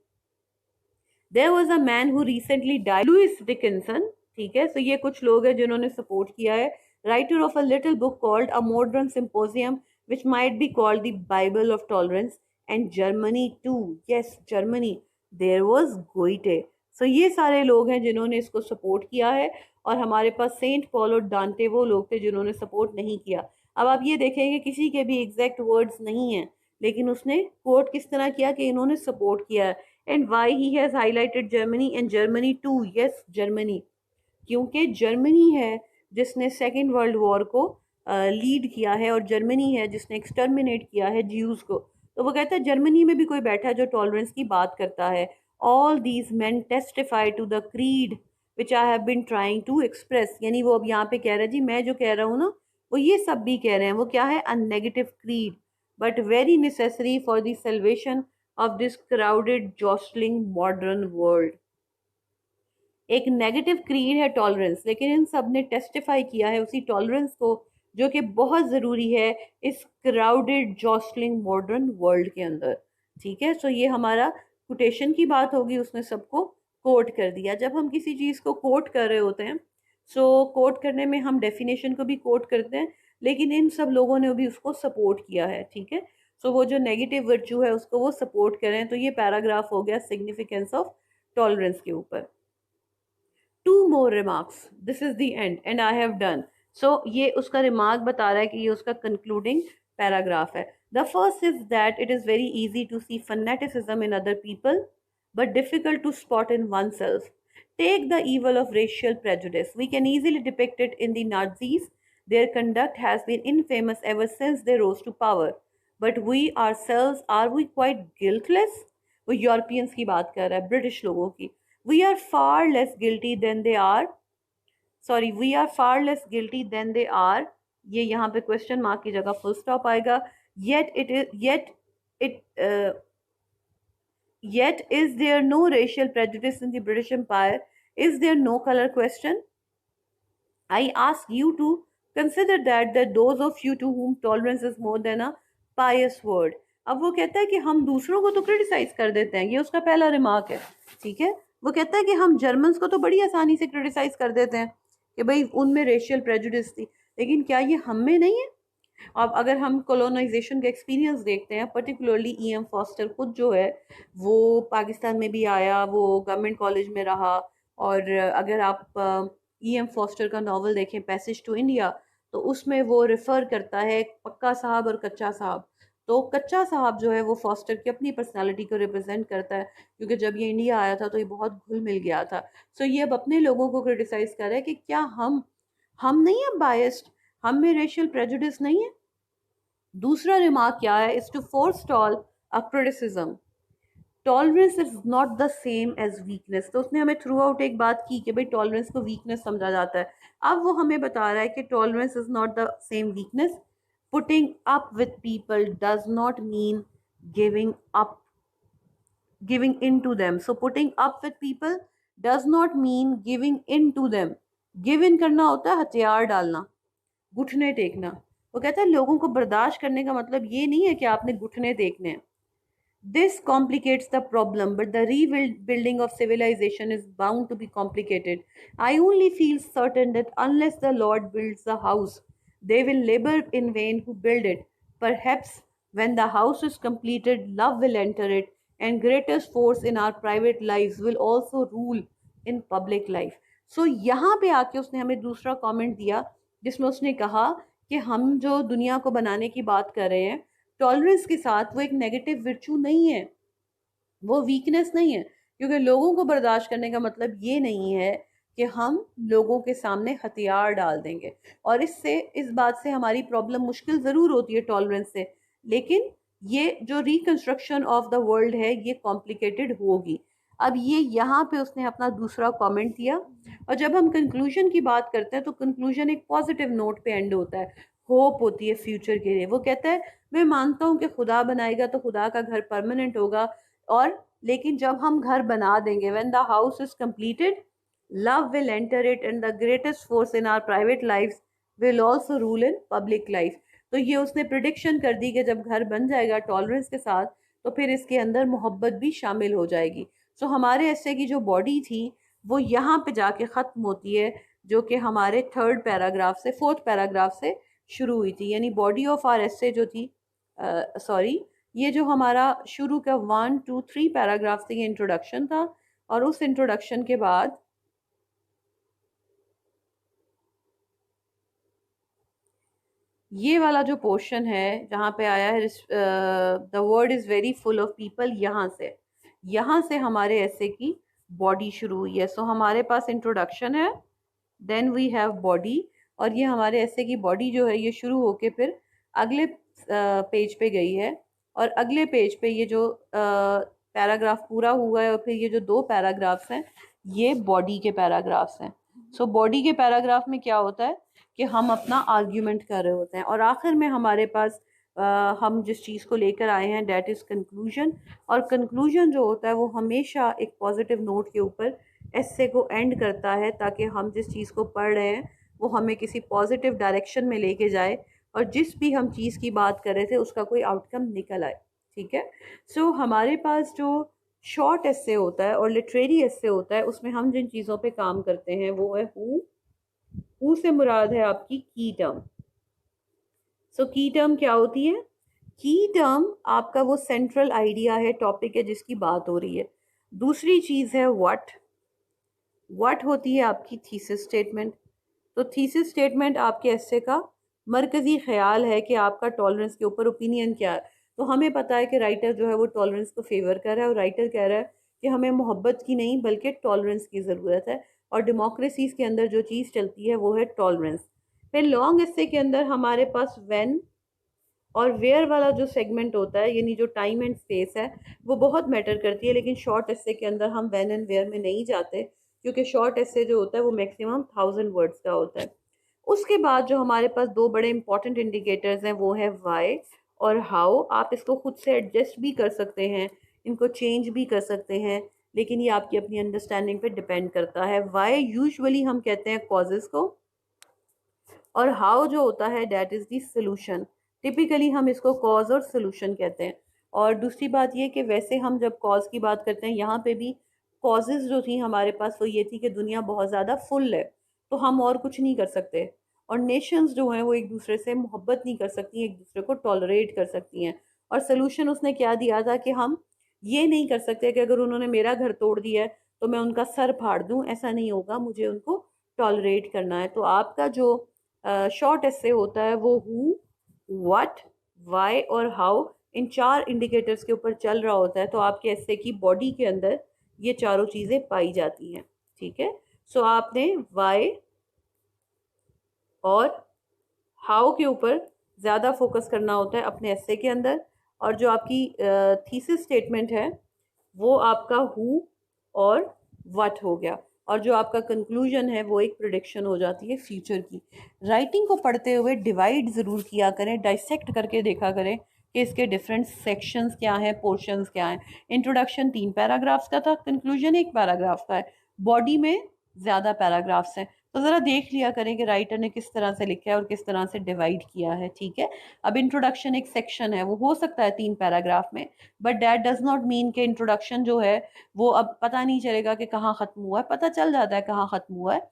There was a man who recently died, Lowes Dickinson. ठीक है, तो ये कुछ लोग हैं जिन्होंने सपोर्ट किया है. Writer of a little book called a Modern Symposium which might be called the Bible of tolerance. And Germany too, yes Germany, there was Goethe. So ये सारे लोग हैं जिन्होंने इसको सपोर्ट किया है. और हमारे पास सेंट पॉल और डांटे वो लोग थे जिन्होंने सपोर्ट नहीं किया. अब आप ये देखेंगे किसी के भी एग्जैक्ट वर्ड्स नहीं हैं, लेकिन उसने कोट किस तरह किया कि इन्होंने सपोर्ट किया है. And why he has highlighted Germany and Germany too, yes Germany, क्योंकि जर्मनी है जिसने सेकेंड वर्ल्ड वॉर को लीड किया है, और जर्मनी है जिसने एक्सटर्मिनेट किया है ज्यूज को. तो वो कहता है जर्मनी में भी कोई बैठा है जो टॉलरेंस की बात करता है. All these men testify to the creed which I have been trying to express. यानी वो अब यहाँ पे कह रहा है जी मैं जो कह रहा हूँ ना, वो ये सब भी कह रहे हैं. वो क्या है? A negative creed, but very necessary for the salvation of this crowded, jostling modern world. एक नेगेटिव क्रीड है टॉलरेंस, लेकिन इन सब ने टेस्टिफाई किया है उसी टॉलरेंस को जो कि बहुत ज़रूरी है इस क्राउडेड जॉस्टलिंग मॉडर्न वर्ल्ड के अंदर. ठीक है, सो ये हमारा कोटेशन की बात होगी, उसने सबको कोट कर दिया. जब हम किसी चीज़ को कोट कर रहे होते हैं, सो कोट करने में हम डेफिनेशन को भी कोट करते हैं, लेकिन इन सब लोगों ने भी उसको सपोर्ट किया है. ठीक है, सो वो जो नेगेटिव वर्चू है उसको वो सपोर्ट करें. तो ये पैराग्राफ हो गया सिग्निफिकेंस ऑफ टॉलरेंस के ऊपर. Two more remarks, this is the end and I have done. So ये उसका रिमार्क बता रहा है कि ये उसका कंक्लूडिंग पैराग्राफ है. The first is that it is very easy to see fanaticism in other people but difficult to spot in oneself. Take the evil of racial prejudice. We can easily depict it in the Nazis. Their conduct has been infamous ever since they rose to power. But we ourselves, are we quite guiltless? वो Europeans की बात कर रहा है, British लोगों की. We are far less guilty than they are. Sorry, we are far less guilty than they are. ये यहाँ पे क्वेश्चन मार्क की जगह फुल स्टॉप आएगा. It Yet, is there no racial prejudice in the British Empire? Is there no color question? I ask you to consider that those of you to whom tolerance is more than a pious word. अब वो कहता है कि हम दूसरों को तो criticise कर देते हैं, ये उसका पहला रिमार्क है. ठीक है, वो कहता है कि हम जर्मन्स को तो बड़ी आसानी से क्रिटिसाइज कर देते हैं कि भाई उनमें रेशियल प्रेजुडिस थी, लेकिन क्या ये हम में नहीं है? अब अगर हम कॉलोनाइजेशन का एक्सपीरियंस देखते हैं, पर्टिकुलरली ई.एम. फॉस्टर खुद जो है वो पाकिस्तान में भी आया, वो गवर्नमेंट कॉलेज में रहा. और अगर आप ई.एम. फॉस्टर का नावल देखें पैसेज टू इंडिया, तो उसमें वो रेफ़र करता है पक्का साहब और कच्चा साहब. तो कच्चा साहब जो है वो फॉस्टर की अपनी पर्सनालिटी को रिप्रेजेंट करता है, क्योंकि जब ये इंडिया आया था तो ये बहुत घुल मिल गया था. सो ये अब अपने लोगों को क्रिटिसाइज कर रहा है कि क्या हम नहीं है बायस्ड, हम में रेशियल प्रेजुडिस नहीं है. दूसरा रिमार्क क्या है? Is to forestall a criticism. Tolerance is not the same as weakness. तो उसने हमें थ्रू आउट एक बात की कि भाई टॉलरेंस को वीकनेस समझा जाता है. अब वो हमें बता रहा है कि tolerance is not the same weakness. Putting up with people does not mean giving up, giving in to them. So putting up with people does not mean giving in to them. Give in करना होता है हथियार डालना, घुटने टेकना. वो कहता है लोगों को बर्दाश्त करने का मतलब ये नहीं है कि आपने घुटने टेकने हैं. This complicates the problem, but the rebuilding of civilization is bound to be complicated. I only feel certain that unless the Lord builds the house, they will labor in vain who build it. Perhaps when the house is completed, love will enter it, and greatest force in our private lives will also rule in public life. So यहाँ पे आके उसने हमें दूसरा comment दिया जिसमें उसने कहा कि हम जो दुनिया को बनाने की बात कर रहे हैं टॉलरेंस के साथ, वो एक नेगेटिव विर्चू नहीं है. वो वीकनेस नहीं है, क्योंकि लोगों को बर्दाश्त करने का मतलब ये नहीं है कि हम लोगों के सामने हथियार डाल देंगे। और इससे, इस बात से हमारी प्रॉब्लम मुश्किल ज़रूर होती है टॉलरेंस से, लेकिन ये जो रिकंस्ट्रक्शन ऑफ द वर्ल्ड है ये कॉम्प्लिकेटेड होगी। अब ये यहाँ पे उसने अपना दूसरा कमेंट दिया। और जब हम कंक्लूजन की बात करते हैं तो कंक्लूजन एक पॉजिटिव नोट पे एंड होता है, होप होती है फ्यूचर के लिए। वो कहता है मैं मानता हूँ कि खुदा बनाएगा तो खुदा का घर परमानेंट होगा, और लेकिन जब हम घर बना देंगे, when the house is completed, love will enter it and the greatest force in our private life will also rule in public life. तो ये उसने प्रिडिक्शन कर दी कि जब घर बन जाएगा टॉलरेंस के साथ तो फिर इसके अंदर मोहब्बत भी शामिल हो जाएगी। सो हमारे ऐसे की जो बॉडी थी वो यहाँ पे जाके ख़त्म होती है, जो कि हमारे थर्ड पैराग्राफ से, फोर्थ पैराग्राफ से शुरू हुई थी। यानी बॉडी ऑफ आर एसे जो थी, सॉरी, ये जो हमारा शुरू का 1 2 3 पैराग्राफ से ये इंट्रोडक्शन था, और उस इंट्रोडक्शन के बाद ये वाला जो पोर्शन है जहाँ पे आया है the word is very full of people, यहाँ से हमारे ऐसे की बॉडी शुरू हुई है। सो हमारे पास इंट्रोडक्शन है, देन वी हैव बॉडी, और ये हमारे ऐसे की बॉडी जो है ये शुरू होके फिर अगले पेज पे गई है। और अगले पेज पे ये जो पैराग्राफ पूरा हुआ है, और फिर ये जो 2 पैराग्राफ्स हैं ये बॉडी के पैराग्राफ्स हैं। सो बॉडी के पैराग्राफ में क्या होता है कि हम अपना आर्ग्यूमेंट कर रहे होते हैं, और आखिर में हमारे पास हम जिस चीज़ को लेकर आए हैं डेट इज़ कंक्लूजन। और कंक्लूजन जो होता है वो हमेशा एक पॉजिटिव नोट के ऊपर एस्से को एंड करता है, ताकि हम जिस चीज़ को पढ़ रहे हैं वो हमें किसी पॉजिटिव डायरेक्शन में लेके जाए, और जिस भी हम चीज़ की बात कर रहे थे उसका कोई आउटकम निकल आए। ठीक है। सो हमारे पास जो शॉर्ट एस्से होता है और लिटरेरी एस्से होता है, उसमें हम जिन चीज़ों पे काम करते हैं वो है हु से मुराद है आपकी की टर्म। सो की टर्म क्या होती है? की टर्म आपका वो सेंट्रल आइडिया है, टॉपिक है जिसकी बात हो रही है। दूसरी चीज़ है व्हाट होती है आपकी थीसिस स्टेटमेंट। तो थीसिस स्टेटमेंट आपके एस्से का मरकज़ी ख्याल है कि आपका टॉलरेंस के ऊपर ओपिनियन क्या है। तो हमें पता है कि राइटर जो है वो टॉलरेंस को फेवर कर रहा है, और राइटर कह रहा है कि हमें मोहब्बत की नहीं बल्कि टॉलरेंस की ज़रूरत है, और डेमोक्रेसीज के अंदर जो चीज़ चलती है वो है टॉलरेंस। फिर लॉन्ग एस्से के अंदर हमारे पास व्हेन और वेयर वाला जो सेगमेंट होता है, यानी जो टाइम एंड स्पेस है, वो बहुत मैटर करती है। लेकिन शॉर्ट एस्से के अंदर हम व्हेन एंड वेयर में नहीं जाते, क्योंकि शॉर्ट एस्से जो होता है वो मैक्सिमम 1000 वर्ड्स का होता है। उसके बाद जो हमारे पास 2 बड़े इंपॉर्टेंट इंडिकेटर्स हैं वो है वाई और हाउ। आप इसको खुद से एडजस्ट भी कर सकते हैं, इनको चेंज भी कर सकते हैं, लेकिन ये आपकी अपनी अंडरस्टैंडिंग पे डिपेंड करता है। वाई यूजुअली हम कहते हैं कॉजेज़ को, और हाउ जो होता है that is the solution. Typically हम इसको कॉज और सोल्यूशन कहते हैं। और दूसरी बात ये कि वैसे हम जब कॉज की बात करते हैं, यहाँ पे भी कॉजेज़ जो थी हमारे पास वो ये थी कि दुनिया बहुत ज़्यादा फुल है, तो हम और कुछ नहीं कर सकते, और नेशंस जो हैं वो एक दूसरे से मोहब्बत नहीं कर सकती, एक दूसरे को टॉलरेट कर सकती हैं। और सोल्यूशन उसने क्या दिया था कि हम ये नहीं कर सकते कि अगर उन्होंने मेरा घर तोड़ दिया है तो मैं उनका सर फाड़ दूँ, ऐसा नहीं होगा, मुझे उनको टॉलरेट करना है। तो आपका जो शॉर्ट एस्से होता है वो हु, व्हाट, वाई और हाउ, इन 4 इंडिकेटर्स के ऊपर चल रहा होता है। तो आपके एस्से की बॉडी के अंदर ये चारों चीज़ें पाई जाती हैं। ठीक है। सो आपने वाई और हाउ के ऊपर ज़्यादा फोकस करना होता है अपने एस्से के अंदर, और जो आपकी थीसिस स्टेटमेंट है वो आपका हु और व्हाट हो गया, और जो आपका कंक्लूजन है वो एक प्रिडिक्शन हो जाती है फ्यूचर की। राइटिंग को पढ़ते हुए डिवाइड ज़रूर किया करें, डाइसेक्ट करके देखा करें कि इसके डिफरेंट सेक्शंस क्या हैं, पोर्शंस क्या हैं। इंट्रोडक्शन 3 पैराग्राफ्स का था, कंक्लूजन 1 पैराग्राफ का है, बॉडी में ज़्यादा पैराग्राफ्स हैं। तो ज़रा देख लिया करें कि राइटर ने किस तरह से लिखा है और किस तरह से डिवाइड किया है। ठीक है। अब इंट्रोडक्शन एक सेक्शन है, वो हो सकता है 3 पैराग्राफ में, but that does not mean कि इंट्रोडक्शन जो है वो अब पता नहीं चलेगा कि कहाँ ख़त्म हुआ है, पता चल जाता है कहाँ ख़त्म हुआ है।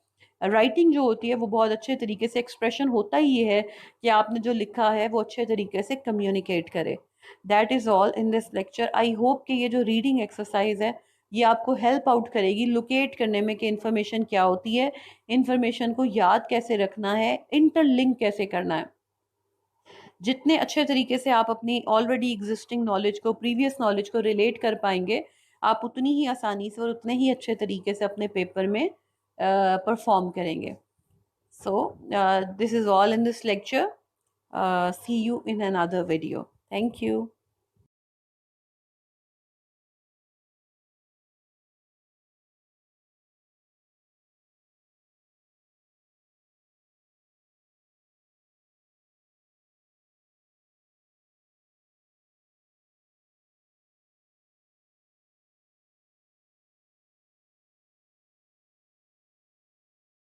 राइटिंग जो होती है वो बहुत अच्छे तरीके से एक्सप्रेशन होता ही ये है कि आपने जो लिखा है वो अच्छे तरीके से कम्युनिकेट करे। That is all in this lecture. I hope कि ये जो रीडिंग एक्सरसाइज है ये आपको हेल्प आउट करेगी लोकेट करने में कि इन्फॉर्मेशन क्या होती है, इन्फॉर्मेशन को याद कैसे रखना है, इंटरलिंक कैसे करना है। जितने अच्छे तरीके से आप अपनी ऑलरेडी एग्जिस्टिंग नॉलेज को, प्रीवियस नॉलेज को रिलेट कर पाएंगे, आप उतनी ही आसानी से और उतने ही अच्छे तरीके से अपने पेपर में परफॉर्म करेंगे. So this is all in this lecture. See you in another video. Thank you.